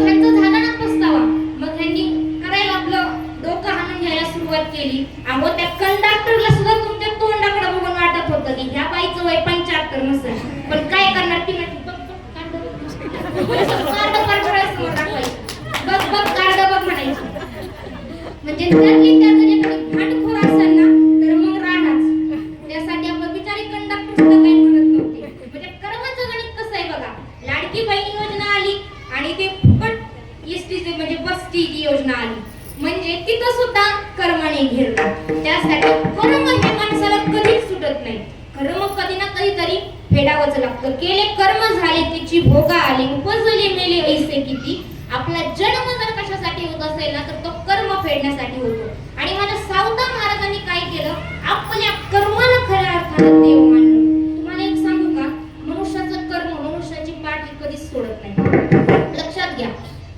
आणि ते फुकट एसटीचे म्हणजे बसची ती योजना आली, म्हणजे तिथं सुद्धा कर्माने घेरलं. त्यासाठी कर्म हे माणसाला कधीच सुटत नाही. कर्म कधी ना कधीतरी फेडावंच लागतं. केले कर्म झाले त्याची भोगा आली, उपजले मेले ऐसे किती. आपला जन्म जर कशासाठी होत असेल ना तर तो कर्म फेडण्यासाठी होतो. आणि माझ्या सावता महाराजांनी काय केलं, आपल्या कर्माला खऱ्या अर्थानं देव मानलं. तुम्हाला एक सांगू का, मनुष्याचं कर्म, मनुष्याची पाठ ही कधीच सोडत नाही. लक्षात घ्या,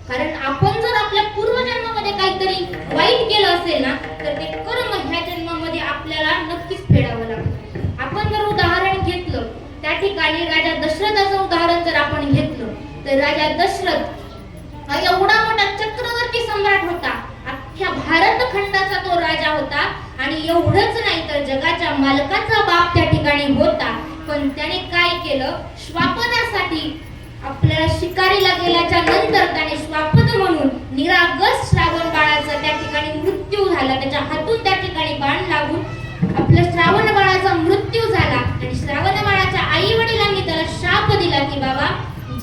कारण आपण जर आपल्या पूर्वजन्मामध्ये काहीतरी वाईट केलं असेल ना तर ते कर्म ह्या जन्मामध्ये आपल्याला नक्कीच फेडावं लागतं. आपण जर उदाहरण घेतलं, त्या ठिकाणी राजा दशरथाचं उदाहरण जर आपण घेतलं तर राजा दशरथ हा एवढा मोठा चक्रवर्ती सम्राट होता, अख्ख्या भारत खंडाचा तो राजा होता. आणि एवढंच नाही तर जगाच्या मालकाचा बाप त्या ठिकाणी होता. पण त्याने काय केलं, श्वापदासाठी आपल्याला शिकारीला गेल्याच्या नंतर त्याने श्वापद म्हणून निरागस श्रावण बाळाचा त्या ठिकाणी मृत्यू झाला. त्याच्या हातून त्या ठिकाणी बाण लागून आपल्या श्रावण बाळाचा मृत्यू झाला. आणि श्रावण बाळाच्या आई वडिलांनी त्याला शाप दिला की बाबा,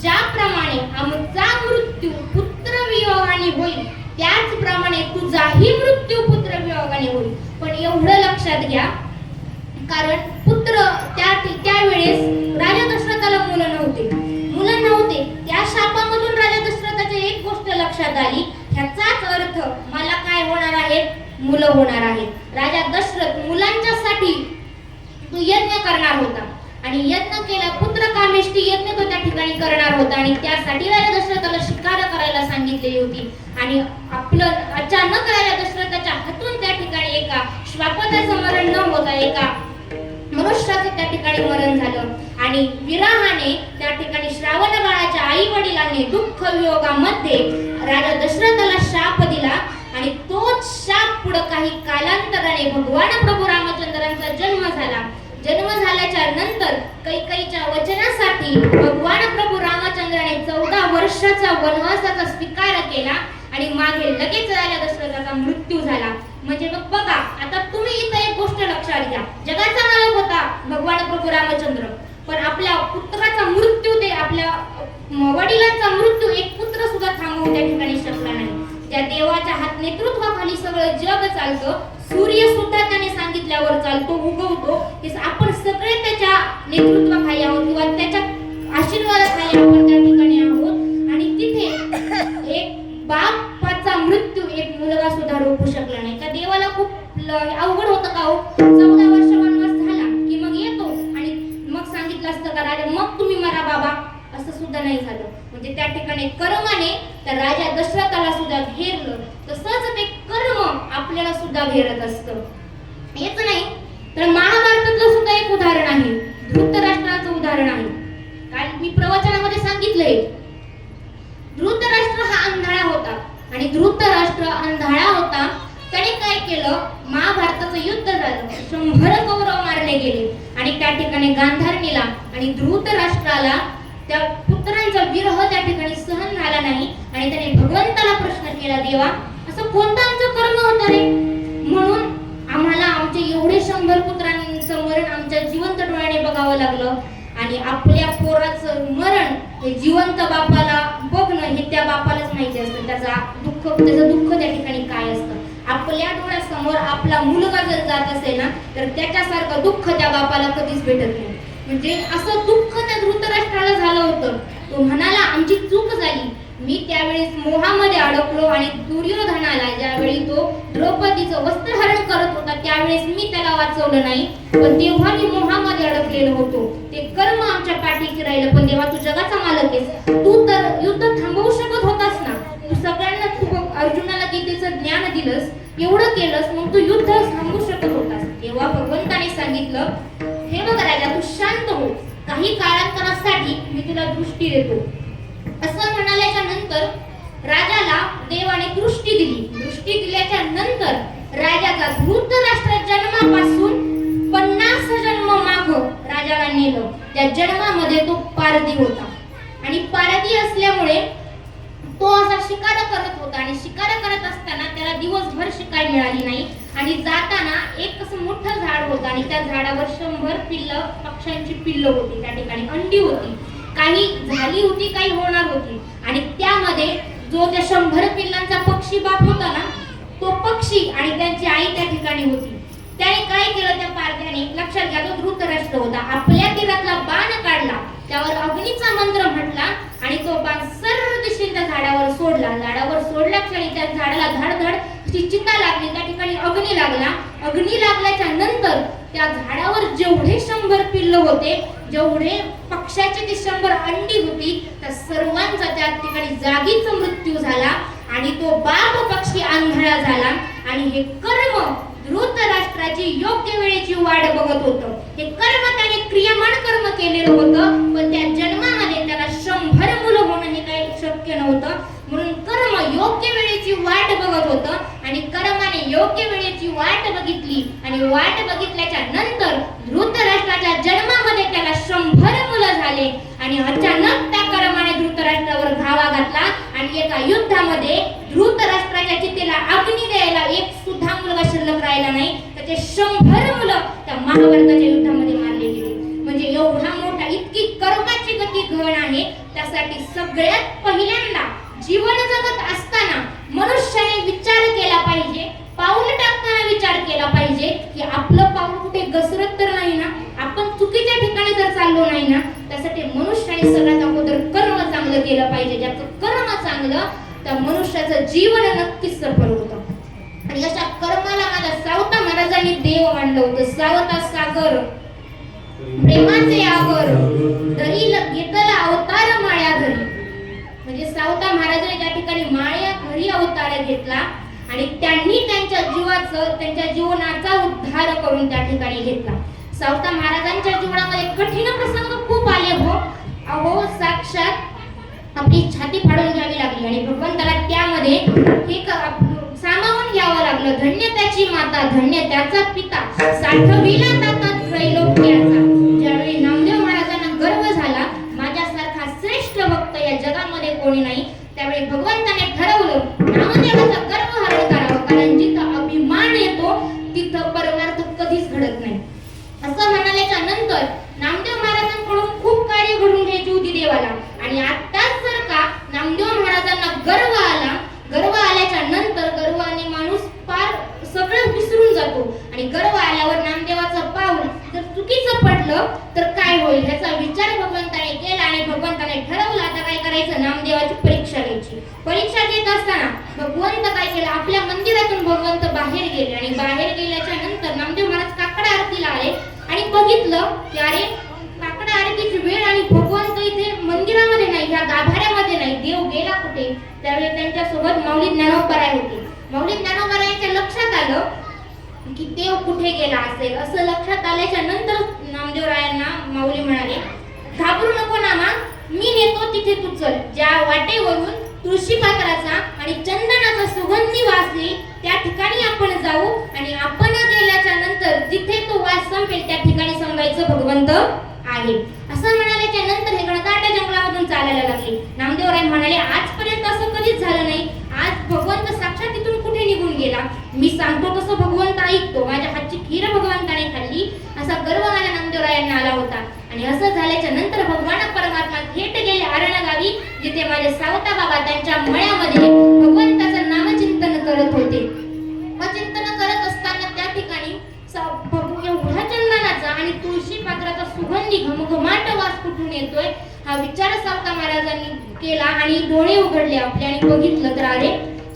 ज्याप्रमाणे आमचा मृत्यू पुत्र वियोगाने होईल त्याचप्रमाणे तुझाही मृत्यू पुत्र वियोगाने होईल. पण एवढं लक्षात घ्या, कारण पुत्र त्यावेळेस राजा दशरथाला मुलं नव्हते. त्या शापामधून राजा दशरथाची एक गोष्ट लक्षात आली, ह्याचाच अर्थ मला काय होणार आहे, मुलं होणार आहेत. राजा दशरथ मुलांच्यासाठी तो यज्ञ करणार होता आणि यज्ञ केला, पुत्र कामेष्टी यज्ञ तो त्या ठिकाणी करणार होता. आणि त्यासाठी राजा दशरथाला शिकार करायला सांगितलेली होती. आणि आपलं अचानक राजा दशरथाच्या हातून त्या ठिकाणी एका श्वापदाचं मरण न होता एका मनुष्याचं त्या ठिकाणी मरण झालं. आणि विराहाने त्या ठिकाणी श्रावण बाळाच्या आई वडिलांनी दुःख वियोगामध्ये राजा दशरथाला शाप दिला. आणि तोच शाप पुढे काही कालांतराने भगवान प्रभू रामचंद्रांचा जन्म झाला. जन्म झाल्याच्या नंतर कैकेयीच्या वचनासाठी भगवान प्रभू रामचंद्राने 14 वर्षाचा वनवासाचा स्वीकार केला आणि मागे लगेच राजा दशरथाचा मृत्यू झाला. म्हणजे मग बघा, आता तुम्ही इथं एक गोष्ट लक्षात घ्या, जगाचा मालक होता भगवान प्रभू रामचंद्र, पण आपल्या पुत्राचा मृत्यू, ते आपल्या वडिलांचा मृत्यू एक पुत्र सुद्धा थांबवू त्या ठिकाणी शकला नाही. त्या देवाच्या हात नेतृत्वाखाली सगळं जग चालतं. सूर्य सुद्धा त्याने सांगितल्यावर चालतो, उगवतो. आपण सगळे त्याच्या नेतृत्वाखाली आहोत किंवा त्याच्या आशीर्वादाखाली आपण त्या ठिकाणी आहोत. आणि तिथे एक बापाचा मृत्यू एक मुलगा सुद्धा रोखू शकला नाही. त्या देवाला खूप अवघड होतं का हो, 14 वर्ष वनवास झाला की मग येतो आणि मग सांगितलं असतं का राजा मग तुम्ही मरा बाबा, असं सुद्धा नाही झालं. म्हणजे त्या ठिकाणी कर्माने त्या राजा दशरथाला सुद्धा घेरलं. तसंच ते कर्म आपल्याला सुद्धा घेरत असतं. हेच नाही तर महाभारतातलं सुद्धा एक उदाहरण आहे, धृतराष्ट्राचं उदाहरण आहे. कारण मी प्रवचनामध्ये सांगितलंय, धृतराष्ट्र हा अंधाळा होता. आणि धृतराष्ट्र अंधाळा होता, त्याने काय केलं, महाभारताचं युद्ध झालं, 100 कौरव मारले गेले. आणि त्या ठिकाणी गांधारणीला आणि धृतराष्ट्राला त्या पुत्रांचा विरह त्या ठिकाणी सहन झाला नाही. आणि त्याने भगवंताला प्रश्न केला, देवा असं कोणतं आमचं कर्म होतं रे, म्हणून आम्हाला आमचे एवढे 100 पुत्रांचं मरण आमच्या जिवंत डोळ्याने बघावं लागलं. आणि आपल्या पोराचं मरण हे जिवंत बापाला बघणं हे त्या बापालाच माहिती असतं, त्याचं दुःख त्या ठिकाणी काय असतं. आपल्या डोळ्यासमोर आपला मुलगा जर जात असेल ना तर त्याच्यासारखं दुःख त्या बापाला कधीच भेटत नाही. म्हणजे असं दुःख त्या धृतराष्ट्राला झालं होतं. तो म्हणाला आमची चूक झाली, मी त्यावेळेस मोहामध्ये अडकलो. आणि दुर्योधनाला ज्यावेळी तो द्रौपदीचं वस्त्रहरण करत होता त्यावेळेस मी त्याला वाचवलं नाही, पण तेव्हा मी मोहामध्ये अडकलेलो होतो. ते कर्म आमच्या पाठीशी राहिलं. पण देवा तू जगाचा मालक आहेस, तू तर युद्ध थांबवू शकत होतास ना, तू सगळ्यांना तू अर्जुनाला गीतेचं ज्ञान दिलंस, एवढं केलंस, मग तू युद्ध थांबवू शकत होतास. तेव्हा भगवंताने सांगितलं, हे बघ राजा तू शांत हो, काही काळांतरासाठी मी तुला दृष्टी देतो. असं म्हणाल्याच्या नंतर राजाला देवाने दृष्टी दिली. दृष्टी दिल्याच्या नंतर राजाचा धृतराष्ट्र जन्मापासून 50 जन्म माग राजाला नेलं. त्या जन्मामध्ये तो पारधी होता. आणि पारधी असल्यामुळे तो असा शिकार करत होता. आणि शिकार करत असताना त्याला दिवसभर शिकार मिळाली नाही. आणि जाताना एक असं मोठं झाड होतं आणि त्या झाडावर 100 पिल्लं, पक्ष्यांची पिल्लं होती, त्या ठिकाणी अंडी होती. काही झाली होती, काही होणार होती. आणि त्या जंगलामध्ये जो त्या 100 पिल्लांचा पक्षी बाप होता ना, तो पक्षी आणि त्यांची आई त्या ठिकाणी होती. त्याने काय केलं त्या पारध्याने, लक्षात घ्या, तो धृतराष्ट्र होता. आपल्या तीरातला बाण काढला, त्यावर अग्नीचा मंत्र म्हटला आणि तो बाण सर्व दिशेने त्या झाडावर सोडला. झाडावर सोडल्या क्षणी त्या झाडाला धडधड अशी चिता लागली, त्या ठिकाणी अग्नी लागला. अग्नी लागल्याच्या नंतर त्या झाडावर जेवढे 100 पिल्ल होते, जेवढे पक्ष्याची ती 100 अंडी होती, त्या सर्वांचा त्या ठिकाणी जागीच मृत्यू झाला आणि तो बाप पक्षी आंधळा झाला. आणि हे कर्म धृतराष्ट्राची योग्य वेळेची वाट बघत होतं. हे कर्म त्याने क्रियमान कर्म केलेलं होतं, पण त्या जन्मामध्ये त्याला 100 मुलं होणं हे काही शक्य नव्हतं. म्हणून कर्म योग्य वेळेची वाट बघत होतं आणि कर्माने योग्य वेळेची वाट बघितली आणि वाट बघितल्याच्या नंतर धृतराष्ट्राच्या जन्मामध्ये त्याला 100 मुलं झाले. आणि अचानक त्या कर्माने धृतराष्ट्रावर घावा घातला आणि एका युद्धामध्ये धृतराष्ट्राच्या चितेला अग्नी द्यायला एक सुद्धा मुलगा शिल्लक राहिला नाही. त्याचे 100 मुलं त्या महाभारताच्या युद्धामध्ये मारले गेले. म्हणजे एवढा मोठा, इतकी कर्माची गती घन आहे. त्यासाठी सगळ्यात पहिल्यांदा जीवन जगत असताना मनुष्याने विचार केला पाहिजे, पाऊल टाकताना विचार केला पाहिजे की आपलं पाऊल कुठे घसरत तर नाही ना, आपण चुकीच्या ठिकाणी जर चाललो नाही ना. त्यासाठी मनुष्याने सगळ्यात अगोदर कर्म चांगलं केलं पाहिजे. ज्याचं कर्म चांगलं त्या मनुष्याचं जीवन नक्कीच सफल होतं. आणि अशा कर्माला माझ्या सावता महाराजांनी देव मानलं होतं. सावता सागर प्रेमाचे आगर दरी घेतला अवतार माळ्या घरी. म्हणजे सावता महाराजांनी त्या ठिकाणी माळ्या घरी अवतार घेतला आणि त्यांनी त्यांच्या जीवनाचा उद्धार करून त्या ठिकाणी घेतला. सावता महाराजांच्या जीवनामध्ये कठीण प्रसंग खूप आले हो. अहो, साक्षात आपली छाती फाडून घ्यावी लागली आणि भगवंताला त्यामध्ये हे सामावून घ्यावं लागलं. धन्य त्याची माता, धन्य त्याचा पिता, साठविला तातात त्रैलोक्याचा. ज्यावेळी नामदेव महाराजांना गर्व झाला, माझ्यासारखा श्रेष्ठ भक्त या जगामध्ये कोणी नाही, त्यावेळी भगवंताने ठरवलं नामदेवाचा गर्व हरण करावं. कारण जिथं अभिमान येतो तिथं परमार्थ कधीच घडत नाही. असं म्हणाल्याच्या नंतर नामदेव महाराजांकडून खूप कार्य घडून घ्यायची होती देवाला. आणि आत्ताच जर का नामदेव महाराजांना गर्व आला, गर्व आल्याच्या नंतर गर्वाने माणूस पार सगळं विसरून जातो. आणि गर्व आल्यावर नामदेवाचं पाऊल जर चुकीचं पडलं तर काय होईल ह्याचा विचार भगवंताने केला आणि भगवंताने ठरवलं आता काय करायचं, नामदेवाची परीक्षा घ्यायची. परीक्षा घेत असताना भगवंत काय केलं, आपल्या मंदिरातून भगवंत बाहेर गेले आणि बाहेर गेल्याच्या नंतर नामदेव महाराज काकड आरतीला आले आणि बघितलं की अरे काकड आरतीची वेळ आणि भगवंत इथे मंदिरामध्ये नाही, ह्या गाभाऱ्यामध्ये नाही, देव गेला कुठे. त्यावेळी त्यांच्यासोबत माऊली ज्ञानोबराय होते. माऊली ज्ञानोबरायांच्या लक्षात आलं की देव कुठे गेला असेल. असं लक्षात आल्याच्या नंतर नामदेवरायांना माऊली म्हणाले, घाबरू नको नामा, मी नेतो तिथे तू चल. ज्या वाटेवरून तुळशी पात्राचा आणि चंदनाचा सुगंधी वास येईल त्या ठिकाणी आपण जाऊ आणि आपण गेल्याच्या नंतर जिथे तो वास संपेल त्या ठिकाणी समजायचं भगवंत आहे. असं म्हणाल्याच्या नंतर हे गणकाट्या जंगलामधून चालायला लागले. नामदेवराय म्हणाले, आजपर्यंत असं कधीच झालं नाही. आज भगवंत साक्षात तिथून कुठे निघून गेला. मी सांगतो तसं भगवंत ऐकतो. माझ्या हातची खीर भगवंताने खाल्ली असा गर्व माझ्या नामदेवरायांना आला होता. आणि असं झाल्याच्या नंतर भगवान परमात्मा थेट गेले आरणगावी, जिथे माझे सावता बाबा त्यांच्या मळ्यामध्ये भगवंताचं नामचिंतन करत होते. चिंतन करत असताना त्या ठिकाणी एवढा चंदनाचा आणि तुळशी पात्राचा सुगंधी घमघमाट वास कुठून येतोय हा विचार सावता महाराजांनी केला आणि डोळे उघडले आपले आणि बघितलं तर अरे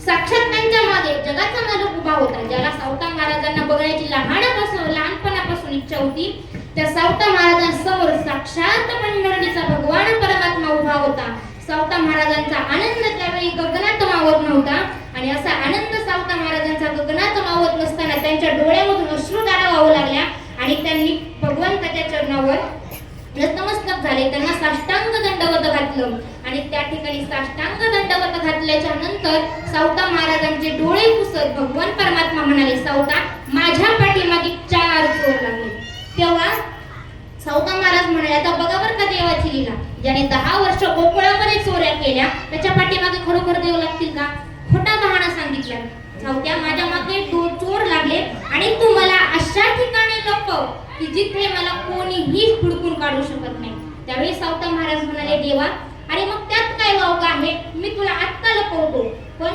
साक्षात त्यांच्या मागे जगाचा मालक उभा होता. ज्याला सावता महाराजांना बघण्याची लहानपणापासून इच्छा होती, त्या सावता महाराजांसमोर साक्षात पंढरीचा भगवान परमात्मा उभा होता. सावता महाराजांचा आनंद त्यावेळी गगनात मावत नव्हता. आणि असा आनंद सावता महाराजांचा गगनात मावत नसताना त्यांच्या डोळ्यामधून अश्रुधारा वाहू लागल्या आणि त्यांनी भगवंताच्या चरणावर नतमस्तक झाले. त्यांना साष्टांग दंडवत घातलं आणि त्या ठिकाणी साष्टांग दंडवत घातल्याच्या नंतर सावता महाराजांचे डोळे पुसत भगवान परमात्मा म्हणाले, सावता माझ्या पाठीमागे 4 चोर लागले. तेव्हा सावता महाराज म्हणाले, आता बघा बरं का देवाची लीला, ज्याने 10 वर्ष गोकुळामध्ये चोऱ्या केल्या त्याच्या पाठीमागे खरोखर देव लागतील का? खोटा बहाणा सांगितला. सावत्या माझ्या मागे 2 चोर लागले आणि तू मला अशा ठिकाणी लपव की जिथे मला कोणीही हुडकून काढू शकत नाही. त्यावेळी सावता महाराज म्हणाले, देवा अरे मग त्यात काय वावग आहे, मी तुला आत्ता पण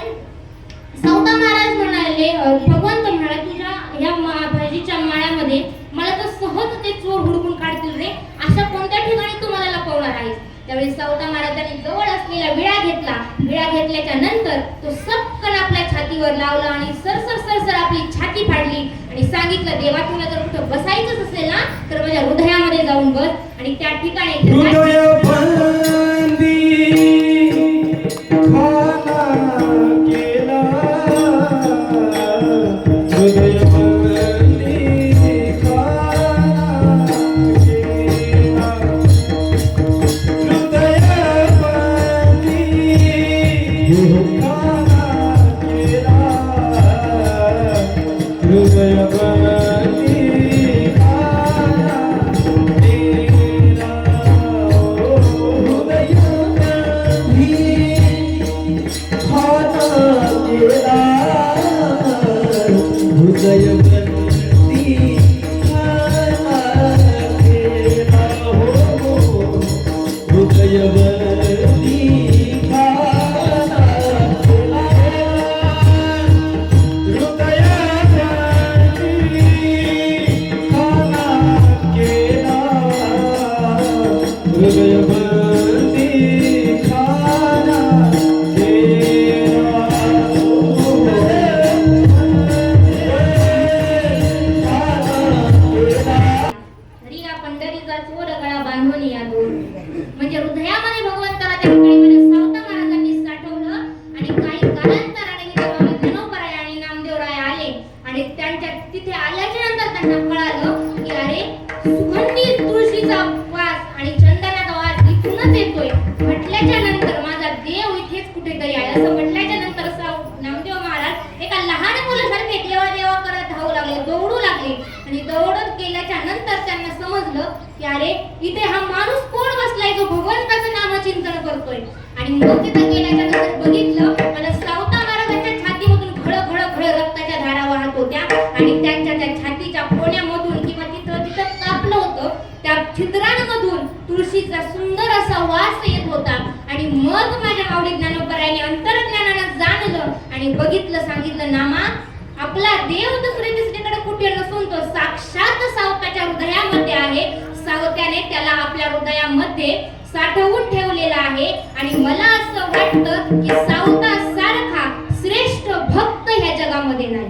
सावता महाराज म्हणाले, भगवंत म्हणाले तुझ्या ह्या भाजीच्या माळ्यामध्ये मला तर सहज ते चोर हुडकून काढतील रे, अशा कोणत्या ठिकाणी तू मला लपवणार आहेस. त्यावेळी सावता महाराजांनी जवळ असलेला विळा घेतला. विळा घेतल्याच्या नंतर तो सपकन आपल्या छातीवर लावला आणि सरसर सरसर आपली छाती फाडली आणि सांगितलं, देवा तुला जर कुठं बसायचंच असेल ना तर माझ्या हृदयामध्ये जाऊन बस. आणि त्या ठिकाणी हृदय बंदी खाना केला, हृदय बंदी खाना केला, हृदय बंदी खाना केला, हृदय बंदी खाना केला, हृदय बंदी खाना केला, हृदय बंदी खाना केला, हृदय बंदी खाना केला, हृदय बंदी खाना केला, हृदय बंदी खाना हरी या पंढरीचा चोर गळा बांधून या दूर. म्हणजे हृदयामध्ये भगवंताला त्या ठिकाणी म्हणजे सावता महाराजांनी साठवलं. आणि काही कालांतराने जेव्हा ज्ञानोबराय आणि नामदेवराय आले आणि त्यांच्या तिथे आल्याच्या नंतर त्यांना कळालं की अरे सुगंधी तुळशीचा वास आणि चंदनाचा वास इथूनच येतोय. म्हटल्याच्या नंतर माझा देव इथेच कुठेतरी आहे असं म्हटल्याच्या नंतर नामदेव महाराज एका लहान मुलासारखे देवा देवा करत धावू लागले, दौडू लागले. आणि दौडत गेल्याच्या नंतर त्यांना समजलं की अरे इथे हा माणूस कोण बसलाय जो भगवंताचं नामचिंतन करतोय. आणि मग तिथे गेल्याच्या नंतर बघितलं मला सावता महाराजांच्या छातीमधून घळ घळ घळ रक्ताच्या धारा वाहत होत्या. आणि त्यांच्या त्या छातीच्या कोण्यामधून किंवा तिथं तिथं कापलं होतं त्या छिद्रांमधून तुळशीचा सुंदर असा वास येत होता. आणि मग माझ्या माऊली ज्ञानोबरायाने अंतर्ज्ञानानं जाणलं आणि बघितलं, सांगितलं, नामा आपला देव दुसरे तिसरीकडे कुठे नसून तो साक्षात सावताच्या हृदयामध्ये आहे. सावत्याने त्याला आपल्या हृदयामध्ये साठवून ठेवलेला आहे. आणि मला असं वाटतं की सावता सारखा श्रेष्ठ भक्त ह्या जगामध्ये नाही.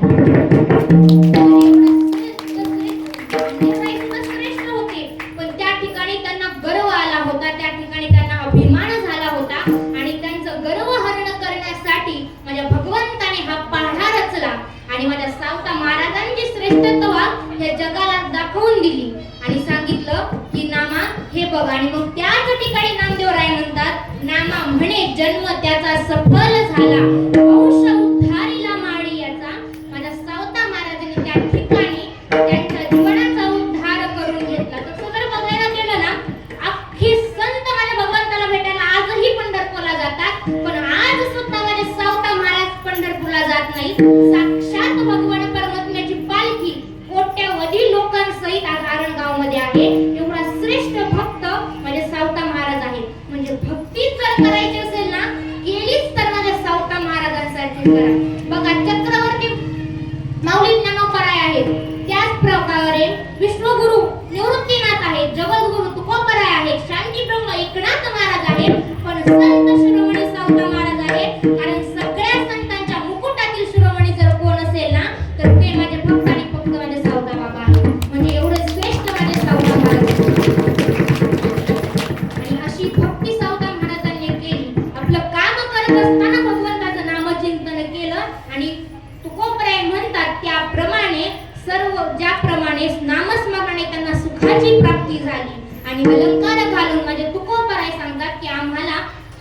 श्रेष्ठ होते पण त्या ठिकाणी त्यांना गर्व आला होता, त्या ठिकाणी त्यांना अभिमान झाला होता. आणि त्यांचं गर्व हरण करण्यासाठी माझ्या भगवंताने हा पाढा रचला आणि माझ्या सावता महाराजांची श्रेष्ठत्वा या जगाला दाखवून दिली. आणि सांगितलं की नामा हे बघ. आणि मग त्याच ठिकाणी नामदेवराय म्हणतात, नामा म्हणे जन्म त्याचा सफल झाला, वंश उद्धारीला माडी याचा. माझ्या सावता महाराजांनी त्या ठिकाणी त्यांच्या जीवनाचा उद्धार करून घेतला. तसं जर बघायला गेलं ना अख्खी संत माझ्या भगवंताला भेटायला आजही पंढरपूरला जातात. पण आज सुद्धा माझे सावता महाराज पंढरपूरला जात नाही. साक्षात भगवान परमात्म्याची पालखी कोट्यावधी लोकांसहित आज आरणगाव मध्ये आहे. एवढा श्रेष्ठ भक्त माझे सावता महाराज आहेत. म्हणजे भक्तीच जर करायची असेल ना केलीच तर माझ्या सावता महाराजांसारखी करा. बघा चक्रवर्ती माऊली ज्ञानोबराय आहेत, त्याच प्रकारे विश्वगुरु निवृत्तीनाथ आहेत, जगद्गुरु तुकोबराय आहेत, शांतीप्रभू एकनाथ महाराज आहेत. पण संत शिरोमणी सावता महाराज आहेत. कारण सगळ्या संतांच्या मुकुटातील शिरोमणी जर कोण असेल ना तर ते माझे भक्त आणि फक्त माझे सावता बाबा आहेत. म्हणजे एवढे श्रेष्ठ माझे सावता महाराज. आणि अशी भक्ती सावता महाराजांनी केली. आपलं काम करत असताना भगवंताचं नामचिंतन केलं. आणि तुकोबराय म्हणतात त्याप्रमाणे सर्व ज्याप्रमाणे नामस्मरणाने त्यांना सुखाची प्राप्ती झाली. आणि अलंकार घालून माझे तुकोबराय सांगतात की आम्हाला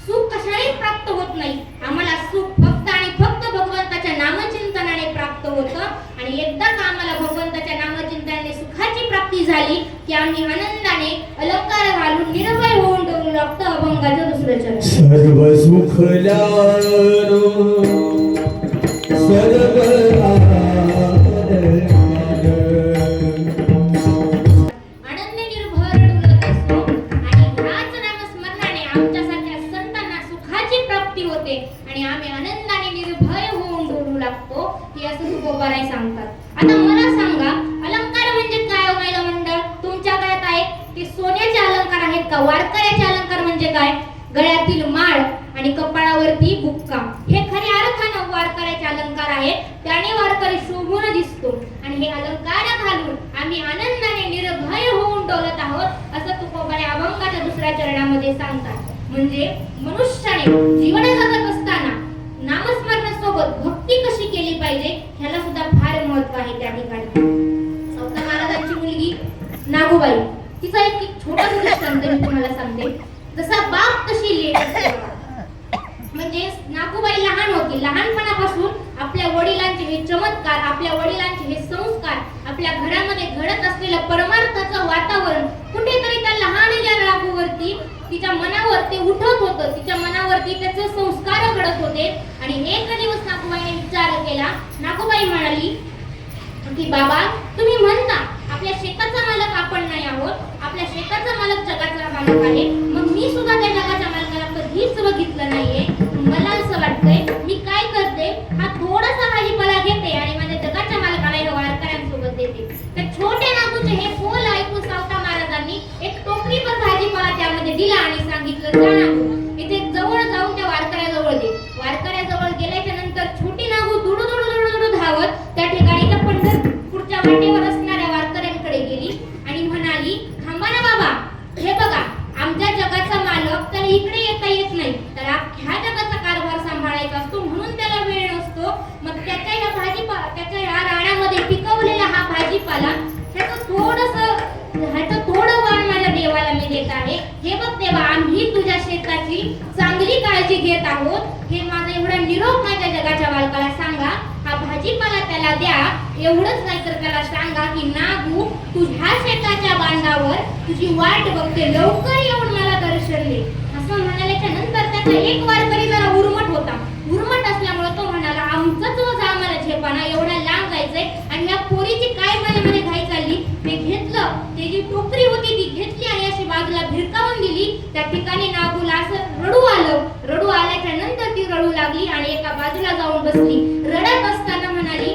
सुख कशाने प्राप्त होत नाही, आम्हाला सुख फक्त आणि फक्त भगवंताच्या नामचिंतनाने प्राप्त होतं. आणि एकदा का आम्हाला भगवंताच्या नामचिंतनाने सुखाची प्राप्ती झाली की आम्ही आनंदाने अलंकार घालून निर्भय होऊन डोलू लागतो अभंगाचं दुसरं चरण. सर्व सुखल्यानो सर्व आनंद निर्भर डुलत असतो. आणि ह्याच नामस्मरणाने आमच्यासारख्या संतांना सुखाची प्राप्ती प्राप्ती होते आणि आम्ही आनंदाने निर्भय होऊन डोलू लागतो हे असं तुकोबाराय सांगतात. आता मला सांगा, अलंकार म्हणजे काय हो महिला मंडळ? तुमच्या गळ्यात आहेत ते सोन्याचे अलंकार आहेत का? वारकऱ्याचे अलंकार म्हणजे काय? गळ्यातील माळ आणि कपाळावरती बुक्का हे खऱ्या अर्थानं वारकऱ्याचे अलंकार आहेत. त्याने वारकरी शोभून दिसतो आणि हे अलंकार घालून आम्ही आनंदाने निर्भय होऊन डोलत आहोत असं तुकोबाने अभंगाच्या दुसऱ्या चरणामध्ये सांगतात. म्हणजे मनुष्याने जीवन जगत असताना नामस्मरणासोबत भक्ती कशी केली पाहिजे ह्याला सुद्धा फार महत्व आहे. त्या ठिकाणी सौता महाराजांची मुलगी नागूबाई, तिचा एक छोटा दृष्टांत मी तुम्हाला सांगते. जसा बाप तशी लेक असते. म्हणजे नागूबाई लहान होती, लहानपणापासून आपल्या वडिलांचे हे चमत्कार, आपल्या वडिलांचे हे संस्कार, आपल्या घरामध्ये घडत असलेलं परमार्थाचं वातावरण कुठेतरी त्या लहानच्या नागूवरती, तिच्या मनावर ते उठत होतं, तिच्या मनावरती त्याचे संस्कार घडत होते. आणि एक दिवस नागूबाईने विचार केला. नागूबाई म्हणाली की बाबा, तुम्ही म्हणता आपल्या शेताचा मालक आपण नाही आहोत, आपल्या शेताचा मालक जगाचा मालक आहे. मग मी सुद्धा त्या जगाच्या मालकाला कधीच बघितलं नाहीये. मला असं वाटतंय मी काय करते, हा थोडासा भाजीपाला घेते आणि माझ्या जगाच्या मालकाला या वारकऱ्यांसोबत देते. त्या छोट्या नागूचे हे बोल ऐकून सावता महाराजांनी एक टोकरीभर भाजीपाला त्यामध्ये दिला आणि सांगितलं, जा नागू, इथे जवळ जाऊन त्या वारकऱ्याजवळ दे. वारकऱ्याजवळ गेल्याच्या नंतर छोटी नागू दुडू दुडू दुडू दुडू धावत त्या ठिकाणी त्या पंढरपूरच्या वाटेवर असणाऱ्या वारकऱ्यांकडे गेली आणि म्हणाली, थांबा ना बाबा, हे बघा आमच्या जगाचा मालक तर इकडे येता येत नाही, तर ह्या जगाचा कारभार सांभाळायचा असतो म्हणून त्याला वेळ नसतो. मग त्याच्या या भाजीपाला, त्याच्या या राणामध्ये पिकवलेला हा भाजीपाला, ह्याचं थोडं वाण माझ्या देवाला मी देत आहे. हे बघ देवा, आम्ही तुझ्या शेताची चांगली काळजी घेत आहोत. हे माझा एवढा निरोप माझ्या जगाच्या मालकाला सांगा, हा भाजीपाला त्याला द्या. एवढंच नाही तर त्याला सांगा की नागू, तुझ्या शेताच्या बांधावर तुझी वाट बघते, लवकर येऊन मला दर्शन दे. असं म्हणाल्याच्या नंतर त्याचा एक वारकरी जरा उर्मट होता. उर्मट असल्यामुळे तो म्हणाला, आमचंच वजा आम्हाला झेपाना, एवढ्या लांब जायचंय आणि या पोरीची काय माझ्यामध्ये घाई चालली. ते घेतलं, ते जी टोकरी होती ती घेतली आणि अशी बाजूला भिरकावून दिली. त्या ठिकाणी नागूला असं रडू आलं. रडू आल्याच्या नंतर ती रडू लागली आणि एका बाजूला जाऊन बसली. रडत असताना म्हणाली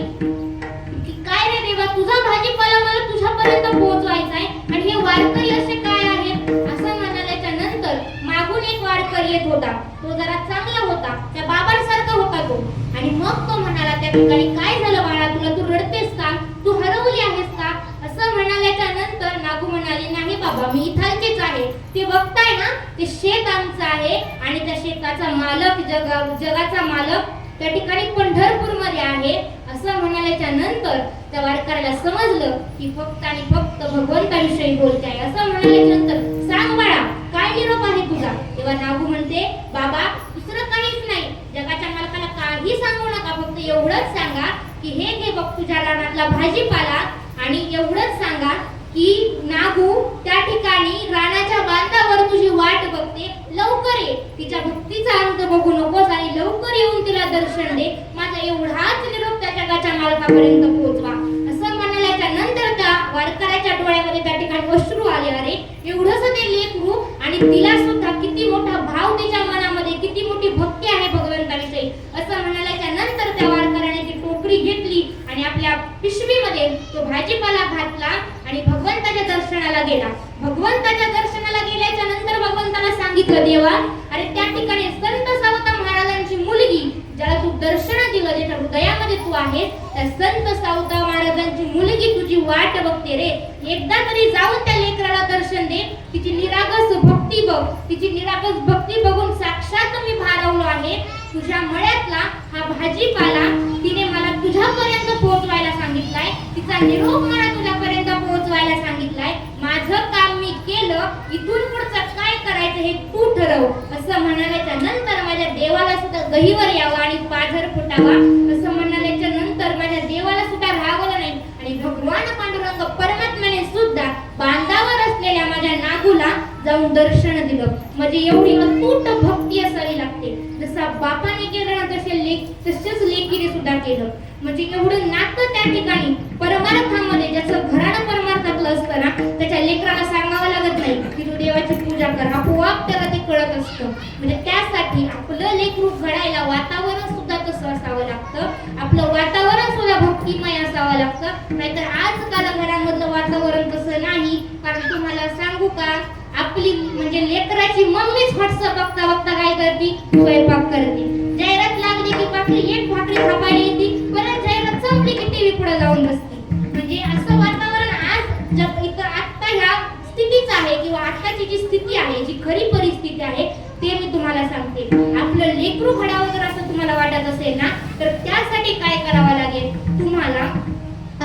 की काय रे देवा, तुझा भाजीपाला मला तुझ्यापर्यंत पोहोचवायचा आहे आणि हे वारकरी असे काय आहेत. असं म्हणाल्याच्या नंतर मागून एक वारकरी येत होता. तो जरा चांगला होता, त्या बाबांसारखा होता तो. आणि मग तो म्हणाला त्या ठिकाणी, काय झालं बाळा, तुला तू रडतेस का, तू हरवली आहेस का. असं म्हणाल्याच्या नंतर नागू म्हणाली, नाही बाबा, मी इथालचीच आहे. ते बघताय ना, ते शेत आमचं आहे आणि त्या शेताचा मालक, जगाचा मालक त्या ठिकाणी पंढरपूर मध्ये आहे. असं म्हणाल्याच्या नंतर त्या वारकऱ्याला समजलं की फक्त आणि फक्त भगवंताविषयी बोलते आहे. असं म्हणाल्याच्या नंतर, सांग बाळा, काय निरोप आहे तुझा. तेव्हा नागू म्हणते, बाबा दुसरं काहीच नाही, जगाच्या मालकाला काही सांगू नका, फक्त एवढंच सांगा की हे घे बघ तुझ्या रानातला भाजीपाला आणि एवढंच सांगा की नागू त्या ठिकाणी रानाच्या बांधावर तुझी वाट बघते, लवकर ये. तिच्या भक्तीचा अंत बघू नकोस आणि लवकर येऊन तिला दर्शन दे. माझा एवढाच निरोप त्या जगाच्या मालकापर्यंत पोहोचवा. असं म्हणाल्याच्या नंतर त्या वारकऱ्याच्या डोळ्यामध्ये त्या ठिकाणी अश्रू आले. अरे एवढंच ते लेकरू आणि तिला सुद्धा किती मोठा भाव तिच्या मनामध्ये, किती मोठी भक्ती आहे भगवंताविषयी. असं म्हणाल्याच्या नंतर त्या वारकऱ्याने ती टोकरी घेतली आणि आपल्या पिशवीमध्ये तो भाजीपाला घातला आणि भगवंताच्या दर्शनाला गेला. भगवंताच्या दर्शनाला गेल्याच्या नंतर भगवंताला सांगितलं, देवा, अरे त्या ठिकाणी संत सावता महाराजांची मुलगी, ज्याला तू दर्शन दिलं, ज्याच्या हृदयामध्ये तू आहेस, त्या संत सावता महाराजांची मुलगी तुझी वाट बघते रे. एकदा तरी जाऊन त्या लेकराला दर्शन दे. तिची निरागस भक्ती बघ. तिची निरागस भक्ती बघून साक्षात मी भारावलो आहे. तुझ्या मळ्यातला हा भाजीपाला तिने मला तुझ्यापर्यंत पोहोचवायला सांगितलाय. तिचा निरोप मला तुझ्यापर्यंत पोहोचवायला सांगितलाय. माझं काम मी केलं, इथून पुढचं काय करायचं हे तू ठरव. असं म्हणाल्याच्या नंतर माझ्या देवाला सुद्धा गहीवर यावं आणि पाझर फुटावा. असं म्हणाल्याच्या नंतर माझ्या देवाला सुद्धा रागवलं नाही आणि भगवान पांडुरंग परमात्म्याने सुद्धा बांधावर असलेल्या माझ्या नागूला जाऊन दर्शन दिलं. म्हणजे एवढी अतूट भक्ती असावी लागते. जसा बापाने केलं ना तसेच लेकीने सुद्धा केलं. म्हणजे एवढं नातं त्या ठिकाणी परमार्थामध्ये, ज्याचं घराणं परमार्थातलं असतं ना, त्याच्या लेकराला सांगावं लागत नाही की तू देवाची पूजा कर, आपोआप त्याला ते कळत असतं. म्हणजे त्यासाठी आपलं लेकरू घडायला वातावरण सुद्धा तसं असावं लागतं, आपलं वातावरण सुद्धा भक्तिमय असावं लागतं. नाहीतर आजकाल घरामधलं वातावरण तसं नाही. कारण तुम्हाला सांगू का, आपली म्हणजे लेकराची मम्मीच व्हॉट्सअप बघता बघता काय करते, स्वयंपाक करते. जाहिरात लागली की भाकरी एक भाकरी थापायला येते, परत जाहिरात संपली की टीव्ही पुढे जाऊन बसते. म्हणजे असं वातावरण आज जग इथं आत्ता ह्या स्थितीच आहे, किंवा आत्ताची जी स्थिती आहे, जी खरी परिस्थिती आहे ते मी तुम्हाला सांगते. आपलं लेकरू घडावं जर असं तुम्हाला वाटत असेल ना, तर त्यासाठी काय करावं लागेल, तुम्हाला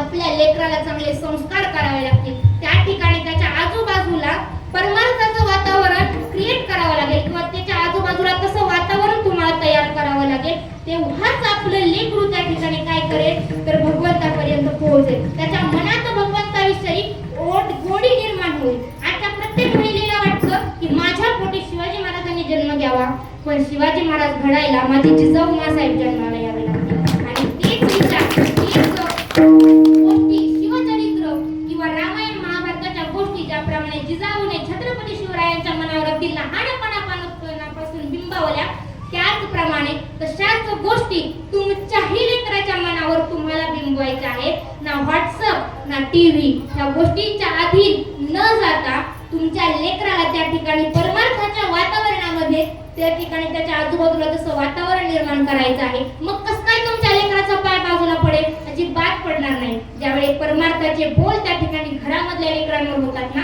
आपल्या लेकराला चांगले संस्कार करावे लागतील. त्या ठिकाणी त्याच्या आजूबाजूला परमार्थाचं वातावरण क्रिएट करावं लागेल, किंवा त्याच्या आजूबाजूला तसं वातावरण तुम्हाला तयार करावं लागेल. तेव्हाच आपलं लेकरू त्या ठिकाणी काय करेल, तर भगवंतापर्यंत पोहोचेल. त्याच्या मनात भगवंताविषयी गोडी निर्माण होईल. आता प्रत्येक महिलेला वाटतं की माझ्या पोटी शिवाजी महाराजांनी जन्म घ्यावा, पण शिवाजी महाराज घडायला माझी जिजाऊ मासाहेब जन्माला यावे लागतील. आणि तेच विचार, तेच गोष्टी, शिवचरित्र किंवा रामायण महाभारताच्या गोष्टी ज्याप्रमाणे जिजाऊने छत्रपती शिवरायांच्या मनावर अगदी लहानपणापासून बिंबवल्या, त्याचप्रमाणे तशाच गोष्टी तुमच्याही लेकराच्या मनावर तुम्हाला बिंबवायच्या आहेत. ना व्हॉट्सअप ना टीव्ही या गोष्टींच्या अधीन न जाता तुमच्या लेकराला त्या ठिकाणी परमार्थाच्या वातावरणामध्ये, त्या ठिकाणी त्याच्या आजूबाजूला तसं वातावरण निर्माण करायचं आहे. मग कसं काय तुमच्या लेकराचा पाय बाजूला पडेल, त्याची बात पडणार नाही. ज्यावेळी परमार्थाचे बोल त्या ठिकाणी घरामधल्या लेकरांवर होतात ना,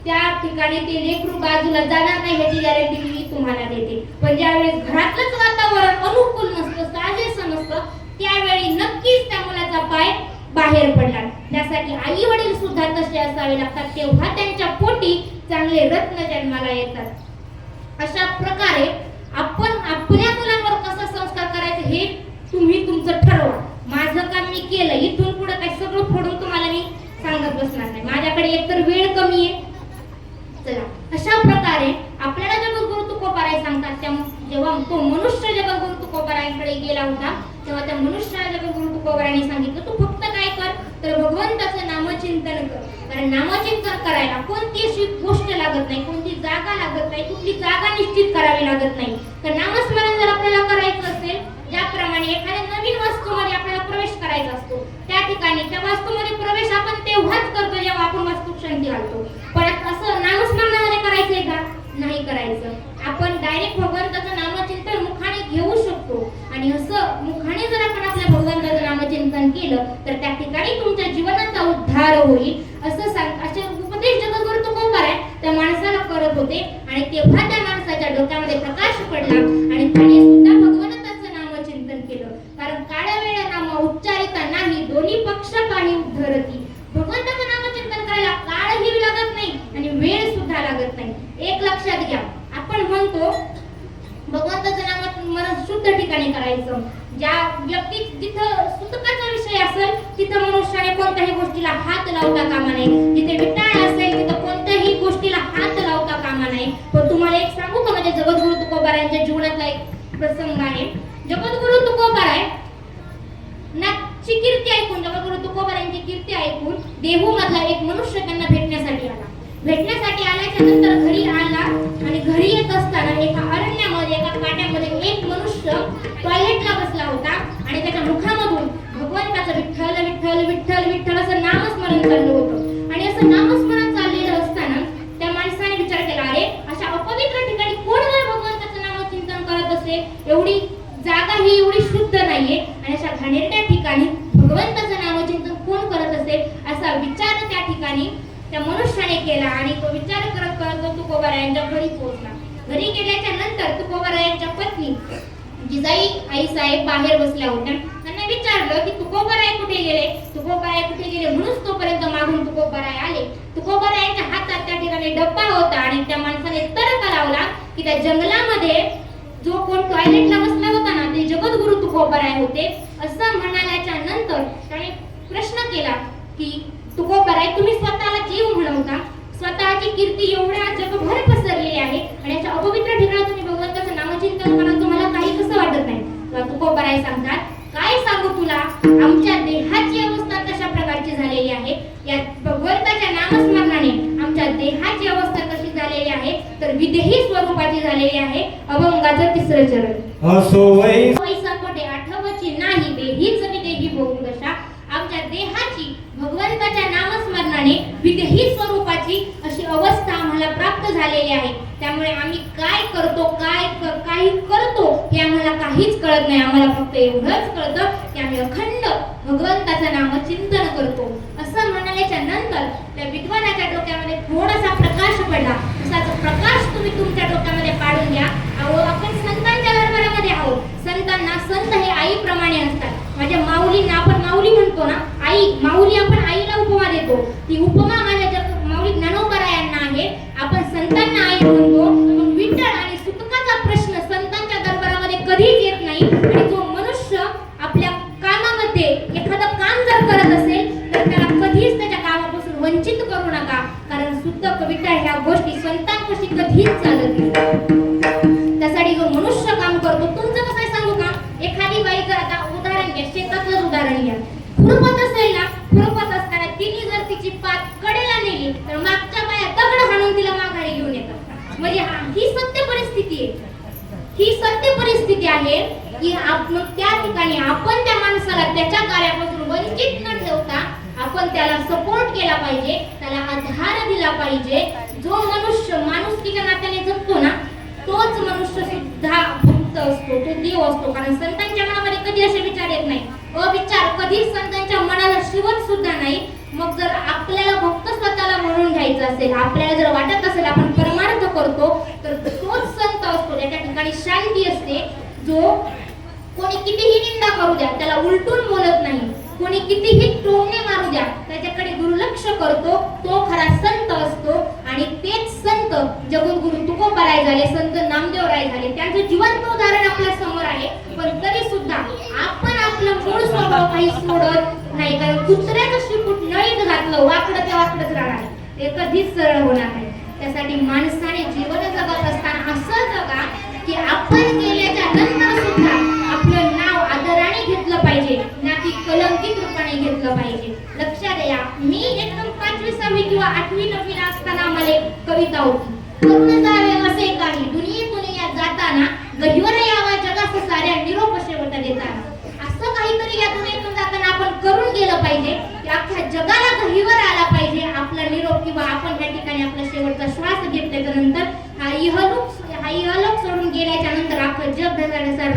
त्या ठिकाणी ते लेकरू बाजूला जाणार नाही ह्याची गॅरंटी मी तुम्हाला देते. पण ज्यावेळेस घरातलंच वातावरण अनुकूल नसतं, साजेसं नसतं, त्यावेळी नक्कीच त्या मुलाचा पाय बाहेर पडणार. त्यासाठी आई वडील सुद्धा तसे असावे लागतात, तेव्हा त्यांच्या पोटी चांगले रत्न जन्माला येतात. अशा प्रकारे आपण आपल्या मुलांवर कसा संस्कार करायचे हे तुम्ही तुमचं ठरवा. माझं काम मी केलं, इथून पुढे काही सगळं फोडून तुम्हाला मी सांगत बसणार नाही, माझ्याकडे एकतर वेळ कमी आहे. चला, अशा प्रकारे आपल्याला जगद्गुरु तुकोबाराय सांगतात, जेव्हा तो मनुष्य जगद्गुरु तुकोबारायांकडे गेला होता, तेव्हा त्या मनुष्याला जगद्गुरु तुकोबारायांनी सांगितलं, तू फक्त काय कर, तर भगवंताचं नामचिंतन कर. कारण नामचिंतन करायला कोणती अशी गोष्ट लागत नाही, कोणती जागा लागत नाही, कुठली जागा निश्चित करावी लागत नाही. तर नामस्मरण जर आपल्याला करायचं असेल, ज्याप्रमाणे एखाद्या नवीन वस्तूमध्ये आपल्याला प्रवेश करायचा असतो, त्या ठिकाणी त्या वस्तूमध्ये प्रवेश आपण तेव्हाच करतो जेव्हा आपण वस्तू शांती घालतो. पण असं नामस्मरणामध्ये करायचंय का? नाही करायचं. आपण डायरेक्ट भगवंताचं नामचिंतन मुखाने घेऊ शकतो, आणि असं मुखाने जर आपण आपल्या भगवंताचं नामचिंतन केलं तर त्या ठिकाणी तुमच्या जीवनाचा उद्धार होईल. असे उपदेश जगद्गुरु तुकोबाराय त्या माणसाला करत होते, आणि तेव्हा त्या माणसाच्या डोक्यामध्ये प्रकाश पडला आणि त्याने सुद्धा भगवंताचं नामचिंतन केलं. कारण काळवेळ नाम उच्चारिता नाही, दोन्ही पक्ष काही उद्धरती. भगवंताचं नामचिंतन करायला काळही लागत नाही आणि वेळ सुद्धा लागत नाही. एक लक्षात घ्या, आपण म्हणतो भगवंताचं नामस्मरण शुद्ध ठिकाणी करायचं. ज्या व्यक्ती जिथं सुतकाचा विषय असेल तिथं मनुष्याने कोणत्याही गोष्टीला हात लावता कामा नये. जिथे विटाळ असेल तिथं कोणत्याही गोष्टीला हात लावता कामा नये. पण तुम्हाला एक सांगू का, म्हणजे जगद्गुरु तुकोबारायांच्या जीवनातला एक प्रसंग आहे. जगद्गुरु तुकोबाराय ची कीर्ती ऐकून, जगद्गुरु तुकोबारायांची कीर्ती ऐकून देहू मधला एक मनुष्य त्यांना भेटण्यासाठी आला. भेटण्यासाठी आल्याच्या नंतर घरी आला, आणि घरी येत असताना एका अरण्यामध्ये, एका काट्यामध्ये एक मनुष्य टॉयलेटला बसला होता, आणि त्याच्या मुखामधून भगवंताचं विठ्ठल विठ्ठल विठ्ठल विठ्ठल असं नामस्मरण चाललं होतं. आणि असं नामस्मरण चाललेलं असताना त्या माणसाने विचार केला, अरे अशा अपवित्र ठिकाणी कोण जर भगवंताचं नामचिंतन करत असेल, एवढी जागा ही एवढी शुद्ध नाहीये, आणि अशा घाणेरड्या ठिकाणी भगवंताचं नामचिंतन कोण करत असेल, असा विचार त्या ठिकाणी त्या मनुष्याने केला. आणि तो विचार करत करत तो तुकोबारायांच्या घरी पोहोचला. घरी गेल्याच्या नंतर तुकोबारायांच्या पत्नी जिजाई आई साहेब बाहेर बसल्या होत्या. त्यांना विचारलं की तुकोबाराय कुठे गेले, तुकोबाराय कुठे गेले, म्हणून तोपर्यंत मागून तुकोबाराय आले. तुकोबारायांच्या हातात त्या ठिकाणी डब्बा होता, आणि त्या माणसाने तर्क लावला की त्या जंगलामध्ये जो कोण टॉयलेटला बसला होता ना, ते जगद्गुरु तुकोबाराय होते. असं म्हणाल्याच्या नंतर त्याने प्रश्न केला की तुकोबाराय, तुम्ही स्वतःला जीव म्हणवता, स्वतःची कीर्ती एवढ्या जगभर पसरलेली आहे, आणि याच्या अपवित्र ठिकाणी तुम्ही भगवंताचं नामचिंतन करा, तुम्हाला काही कसं वाटत नाही? तुकोबाराय सांगतात, काय सांगू तुला, आमच्या देहाची अवस्था तशा प्रकारची झालेली आहे, या भगवंताच्या नामस्मरणाने आमच्या देहाची अवस्था कशी झालेली आहे, तर विदेही स्वरूपाची झालेली आहे. अभंगाचं तिसरं चरण. असो वै संकटे आठवची नाही देहीच विदेही होऊ दशा. आमच्या देहाची भगवंताच्या नामस्मरणाने विदेही स्वरूपाची अशी अवस्था आम्हाला प्राप्त झालेली आहे. त्यामुळे आम्ही काय करतो काही करतो हे आम्हाला काहीच कळत नाही. आम्हाला फक्त एवढंच कळतं की आम्ही अखंड भगवंताचं नाम चिंतन करतो. असं म्हणाल्याच्या नंतर त्या विद्वानाच्या डोक्यामध्ये थोडासा प्रकाश पडला. तसाच प्रकाश तुम्ही तुमच्या डोक्यामध्ये पाडून घ्या. अहो आपण संतांच्या दरबारामध्ये आहोत. संतांना संत हे आईप्रमाणे असतात. माझ्या माऊलींना आपण माऊली म्हणतो ना, आई माऊली, आपण आईला उपमा देतो. ती उपमा माझ्या माऊली ज्ञानोबरायांना आहे. आपण संतांना आई म्हणतो. मग विठ्ठल आणि सुतकाचा प्रश्न संतांच्या दरबारामध्ये कधीच येत नाही. आणि जो मनुष्य आपल्या कामामध्ये एखादं काम जर करत असेल तर त्याला कधीच त्याच्या कामापासून वंचित करू नका. कारण सुतक विठ्ठल ह्या गोष्टी संतांपाशी कधीच चालत नाही. त्यासाठी जो मनुष्य काम करतो, तुमचं कसं आहे सांगू का? एखादी बाई जर आता उदाहरण घ्या, शेतातलंच उदाहरण घ्या. खुरपत असेल ना, खुरपत असताना तिने जर तिची पात कडेला नेली तर मागच्या बाया दगड हाणून तिला माघारी घेऊन येतात. म्हणजे ही सत्य परिस्थिती आहे. ही सत्य परिस्थिती आहे की आपण त्या ठिकाणी आपण त्या माणसाला त्याच्या कार्यापासून वंचित न ठेवता आपण त्याला सपोर्ट केला पाहिजे, त्याला आधार दिला पाहिजे. जो मनुष्य माणुसकीच्या नात्याने जगतो ना, तोच मनुष्य सुद्धा भक्त असतो, तो देव असतो. कारण संतांच्या मनामध्ये कधी असे विचार येत नाही. अविचार कधीच संतांच्या मनाला शिवत सुद्धा नाही. मग जर आपल्याला भक्त स्वतःला म्हणून घ्यायचं असेल, आपल्याला जर वाटत असेल आपण परमार्थ करतो, तर तोच संत असतो ज्याच्या ठिकाणी शांती असते. जो कोणी कितीही निंदा करू द्या त्याला उलटून बोलत नाही, कोणी कितीही टोमणे मारू द्या त्याच्याकडे दुर्लक्ष करतो, तो खरा संत असतो. आणि तेच संत जगद्गुरु तुकोबाराय झाले, संत नामदेवराय झाले. त्यांचं जिवंत उदाहरण आपल्या समोर आहे. पण तरी सुद्धा आपण आपलं मूळ स्वभाव काही सोडत नाही. कारण कुत्र्याचं शिपूट नळीत घातलं, वाकडं त्या वाकडंच राहणार, ते कधीच सरळ होणार नाही. त्यासाठी माणसाने जीवन जगत असताना असं जगा की आपण गेल्याच्या नंतर सुद्धा आपलं नाव आदराने घेतलं पाहिजे, ना की कलंकित रूपाने घेतलं पाहिजे. लक्षात द्या, मी एकदम 5वी 6वी किंवा 8वी 9वी असताना आम्हाला एक कविता होती. करून जावे असे काही दुनियेतून या जाताना, गहिवर यावा जगास साऱ्या निरोप शेवट देताना. असं काहीतरी या दुनियेतून जाताना आपण करून गेलं पाहिजे की अख्ख्या जगाला गहिवर आला पाहिजे आपला निरोप, किंवा आपण या ठिकाणी आपला शेवटचा श्वास घेतल्यानंतर हा इहलोक सोडून गेल्याच्या नंतर अख्खं जग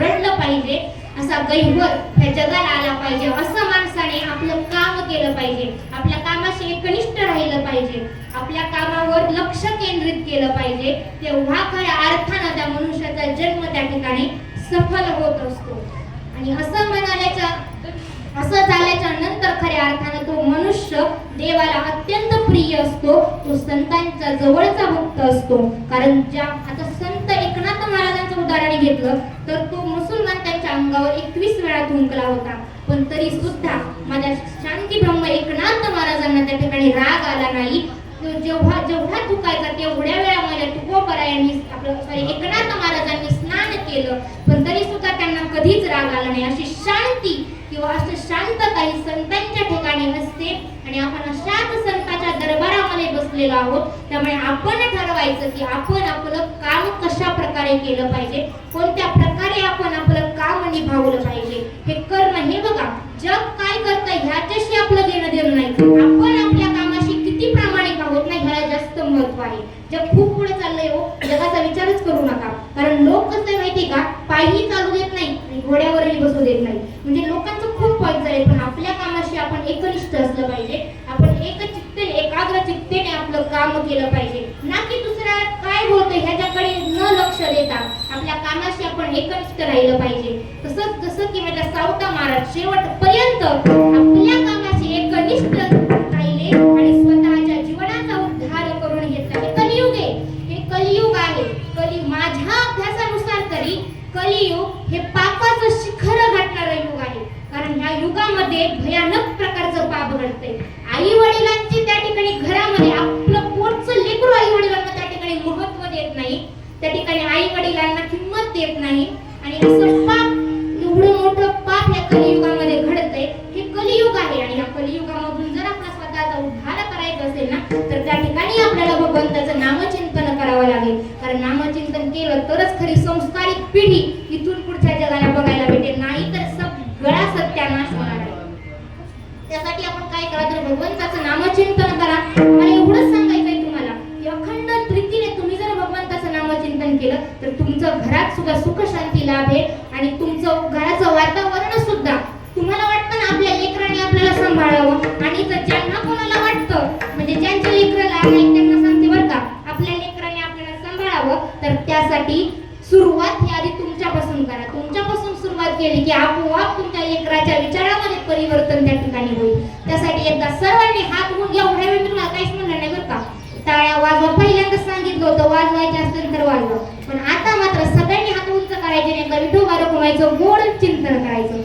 रडलं पाहिजे. असा गहिवर त्या जगाला आला पाहिजे. असं माणसाने आपलं काम केलं पाहिजे, आपल्या कामाशी एकनिष्ठ राहिलं पाहिजे, आपल्या कामावर लक्ष केंद्रित केलं पाहिजे. तेव्हा खऱ्या अर्थानं त्या मनुष्याचा जन्म त्या ठिकाणी सफल होत असतो. आणि असं झाल्याच्या नंतर खऱ्या अर्थानं तो मनुष्य देवाला अत्यंत प्रिय असतो, तो संतांचा जवळचा भक्त असतो. कारण ज्या आता संत एकनाथ महाराजांचं उदाहरण घेतलं तर तो मुसलमान त्यांच्या अंगावर 21 वेळा थुंकला होता. पण तरी सुद्धा माझ्या शांती ब्रह्म एकनाथ महाराजांना त्या ठिकाणी राग आला नाही. जेवढा चुकायचा तेवढ्या वेळा माझ्या तुकोबारायांनी एकनाथ महाराजांनी स्नान केलं, पण तरी सुद्धा त्यांना कधीच राग आला नाही. अशी शांती किंवा असं शांतता ही संतांच्या ठिकाणी असते. आणि आपण अशाच संतांच्या दरबारामध्ये बसलेलो आहोत. त्यामुळे आपण ठरवायचं की आपण आपलं काम कशा प्रकारे केलं पाहिजे, कोणत्या प्रकारे आपण आपलं काम निभावलं पाहिजे. हे करणं, हे बघा जग काय करतं ह्याच्याशी आपलं घेणं देणं नाही. आपण आपल्या कामाशी किती प्रामाणिक आहोत ना, ह्याला जास्त महत्व आहे. जग खूप पुढे चाललंय हो, जगाचा विचारच करू नका. कारण लोक कसं माहिती का, पायही चालू देत नाही आणि घोड्यावरही बसू देत नाही. म्हणजे लोकांचं खूप वाईट झालंय. पण आपल्या कामाशी आपण एकनिष्ठ असलं पाहिजे. आपण एकचित्तेने एकाग्र चित्तेने आपलं काम केलं पाहिजे, ना की दुसऱ्या काय होतं ह्याच्याकडे न लक्ष देता आपल्या कामाशी आपण एकनिष्ठ राहिलं पाहिजे. तसंच जसं की माझ्या सावता महाराज शेवटपर्यंत आपल्या कामाशी एकनिष्ठ राहिले आणि स्वतःच्या जीवनाचा उद्धार करून घेतला. हे कलियुग आहे, हे कलियुग आहे. माझ्या अभ्यासानुसार तरी कलियुग हे पापाचं शिखर गाठणारं युग आहे. कारण ह्या युगामध्ये भयानक प्रकारचं पाप घडतंय. आई वडिलांची त्या ठिकाणी घरामध्ये आपलं पोटचं लेकरू आई वडिलांना त्या ठिकाणी महत्व देत नाही, त्या ठिकाणी आई वडिलांना किंमत देत नाही. आणि असं पाप, एवढं मोठं पाप या कलियुगामध्ये घडतंय. हे कलियुग आहे. आणि या कलियुगामधून जर आपला उद्धार करायचा असेल ना, तर त्या ठिकाणी आपल्याला भगवंताचं नामचिंतन करावं लागेल. कारण नाम आहेत त्यांना सांगते बरं का, आपल्या लेकराने आपल्याला सांभाळावं तर त्यासाठी सुरुवात ही आधी तुमच्यापासून करा. तुमच्यापासून सुरुवात केली की आपोआप तुमच्या लेकराच्या विचारामध्ये परिवर्तन त्या ठिकाणी होईल. त्यासाठी एकदा सर्वांनी हात वर घ्या. एवढ्या वेळ मी तुम्हाला काहीच म्हणलं नाही बरं का. टाळ्या वाजवा, पहिल्यांदा सांगितलं होतं वाजवायचे असेल तर वाजवा, पण आता मात्र सगळ्यांनी हात उंच करायचे नाही. एकदा विठोबा रखुमाईचं गोड चिंतन करायचं.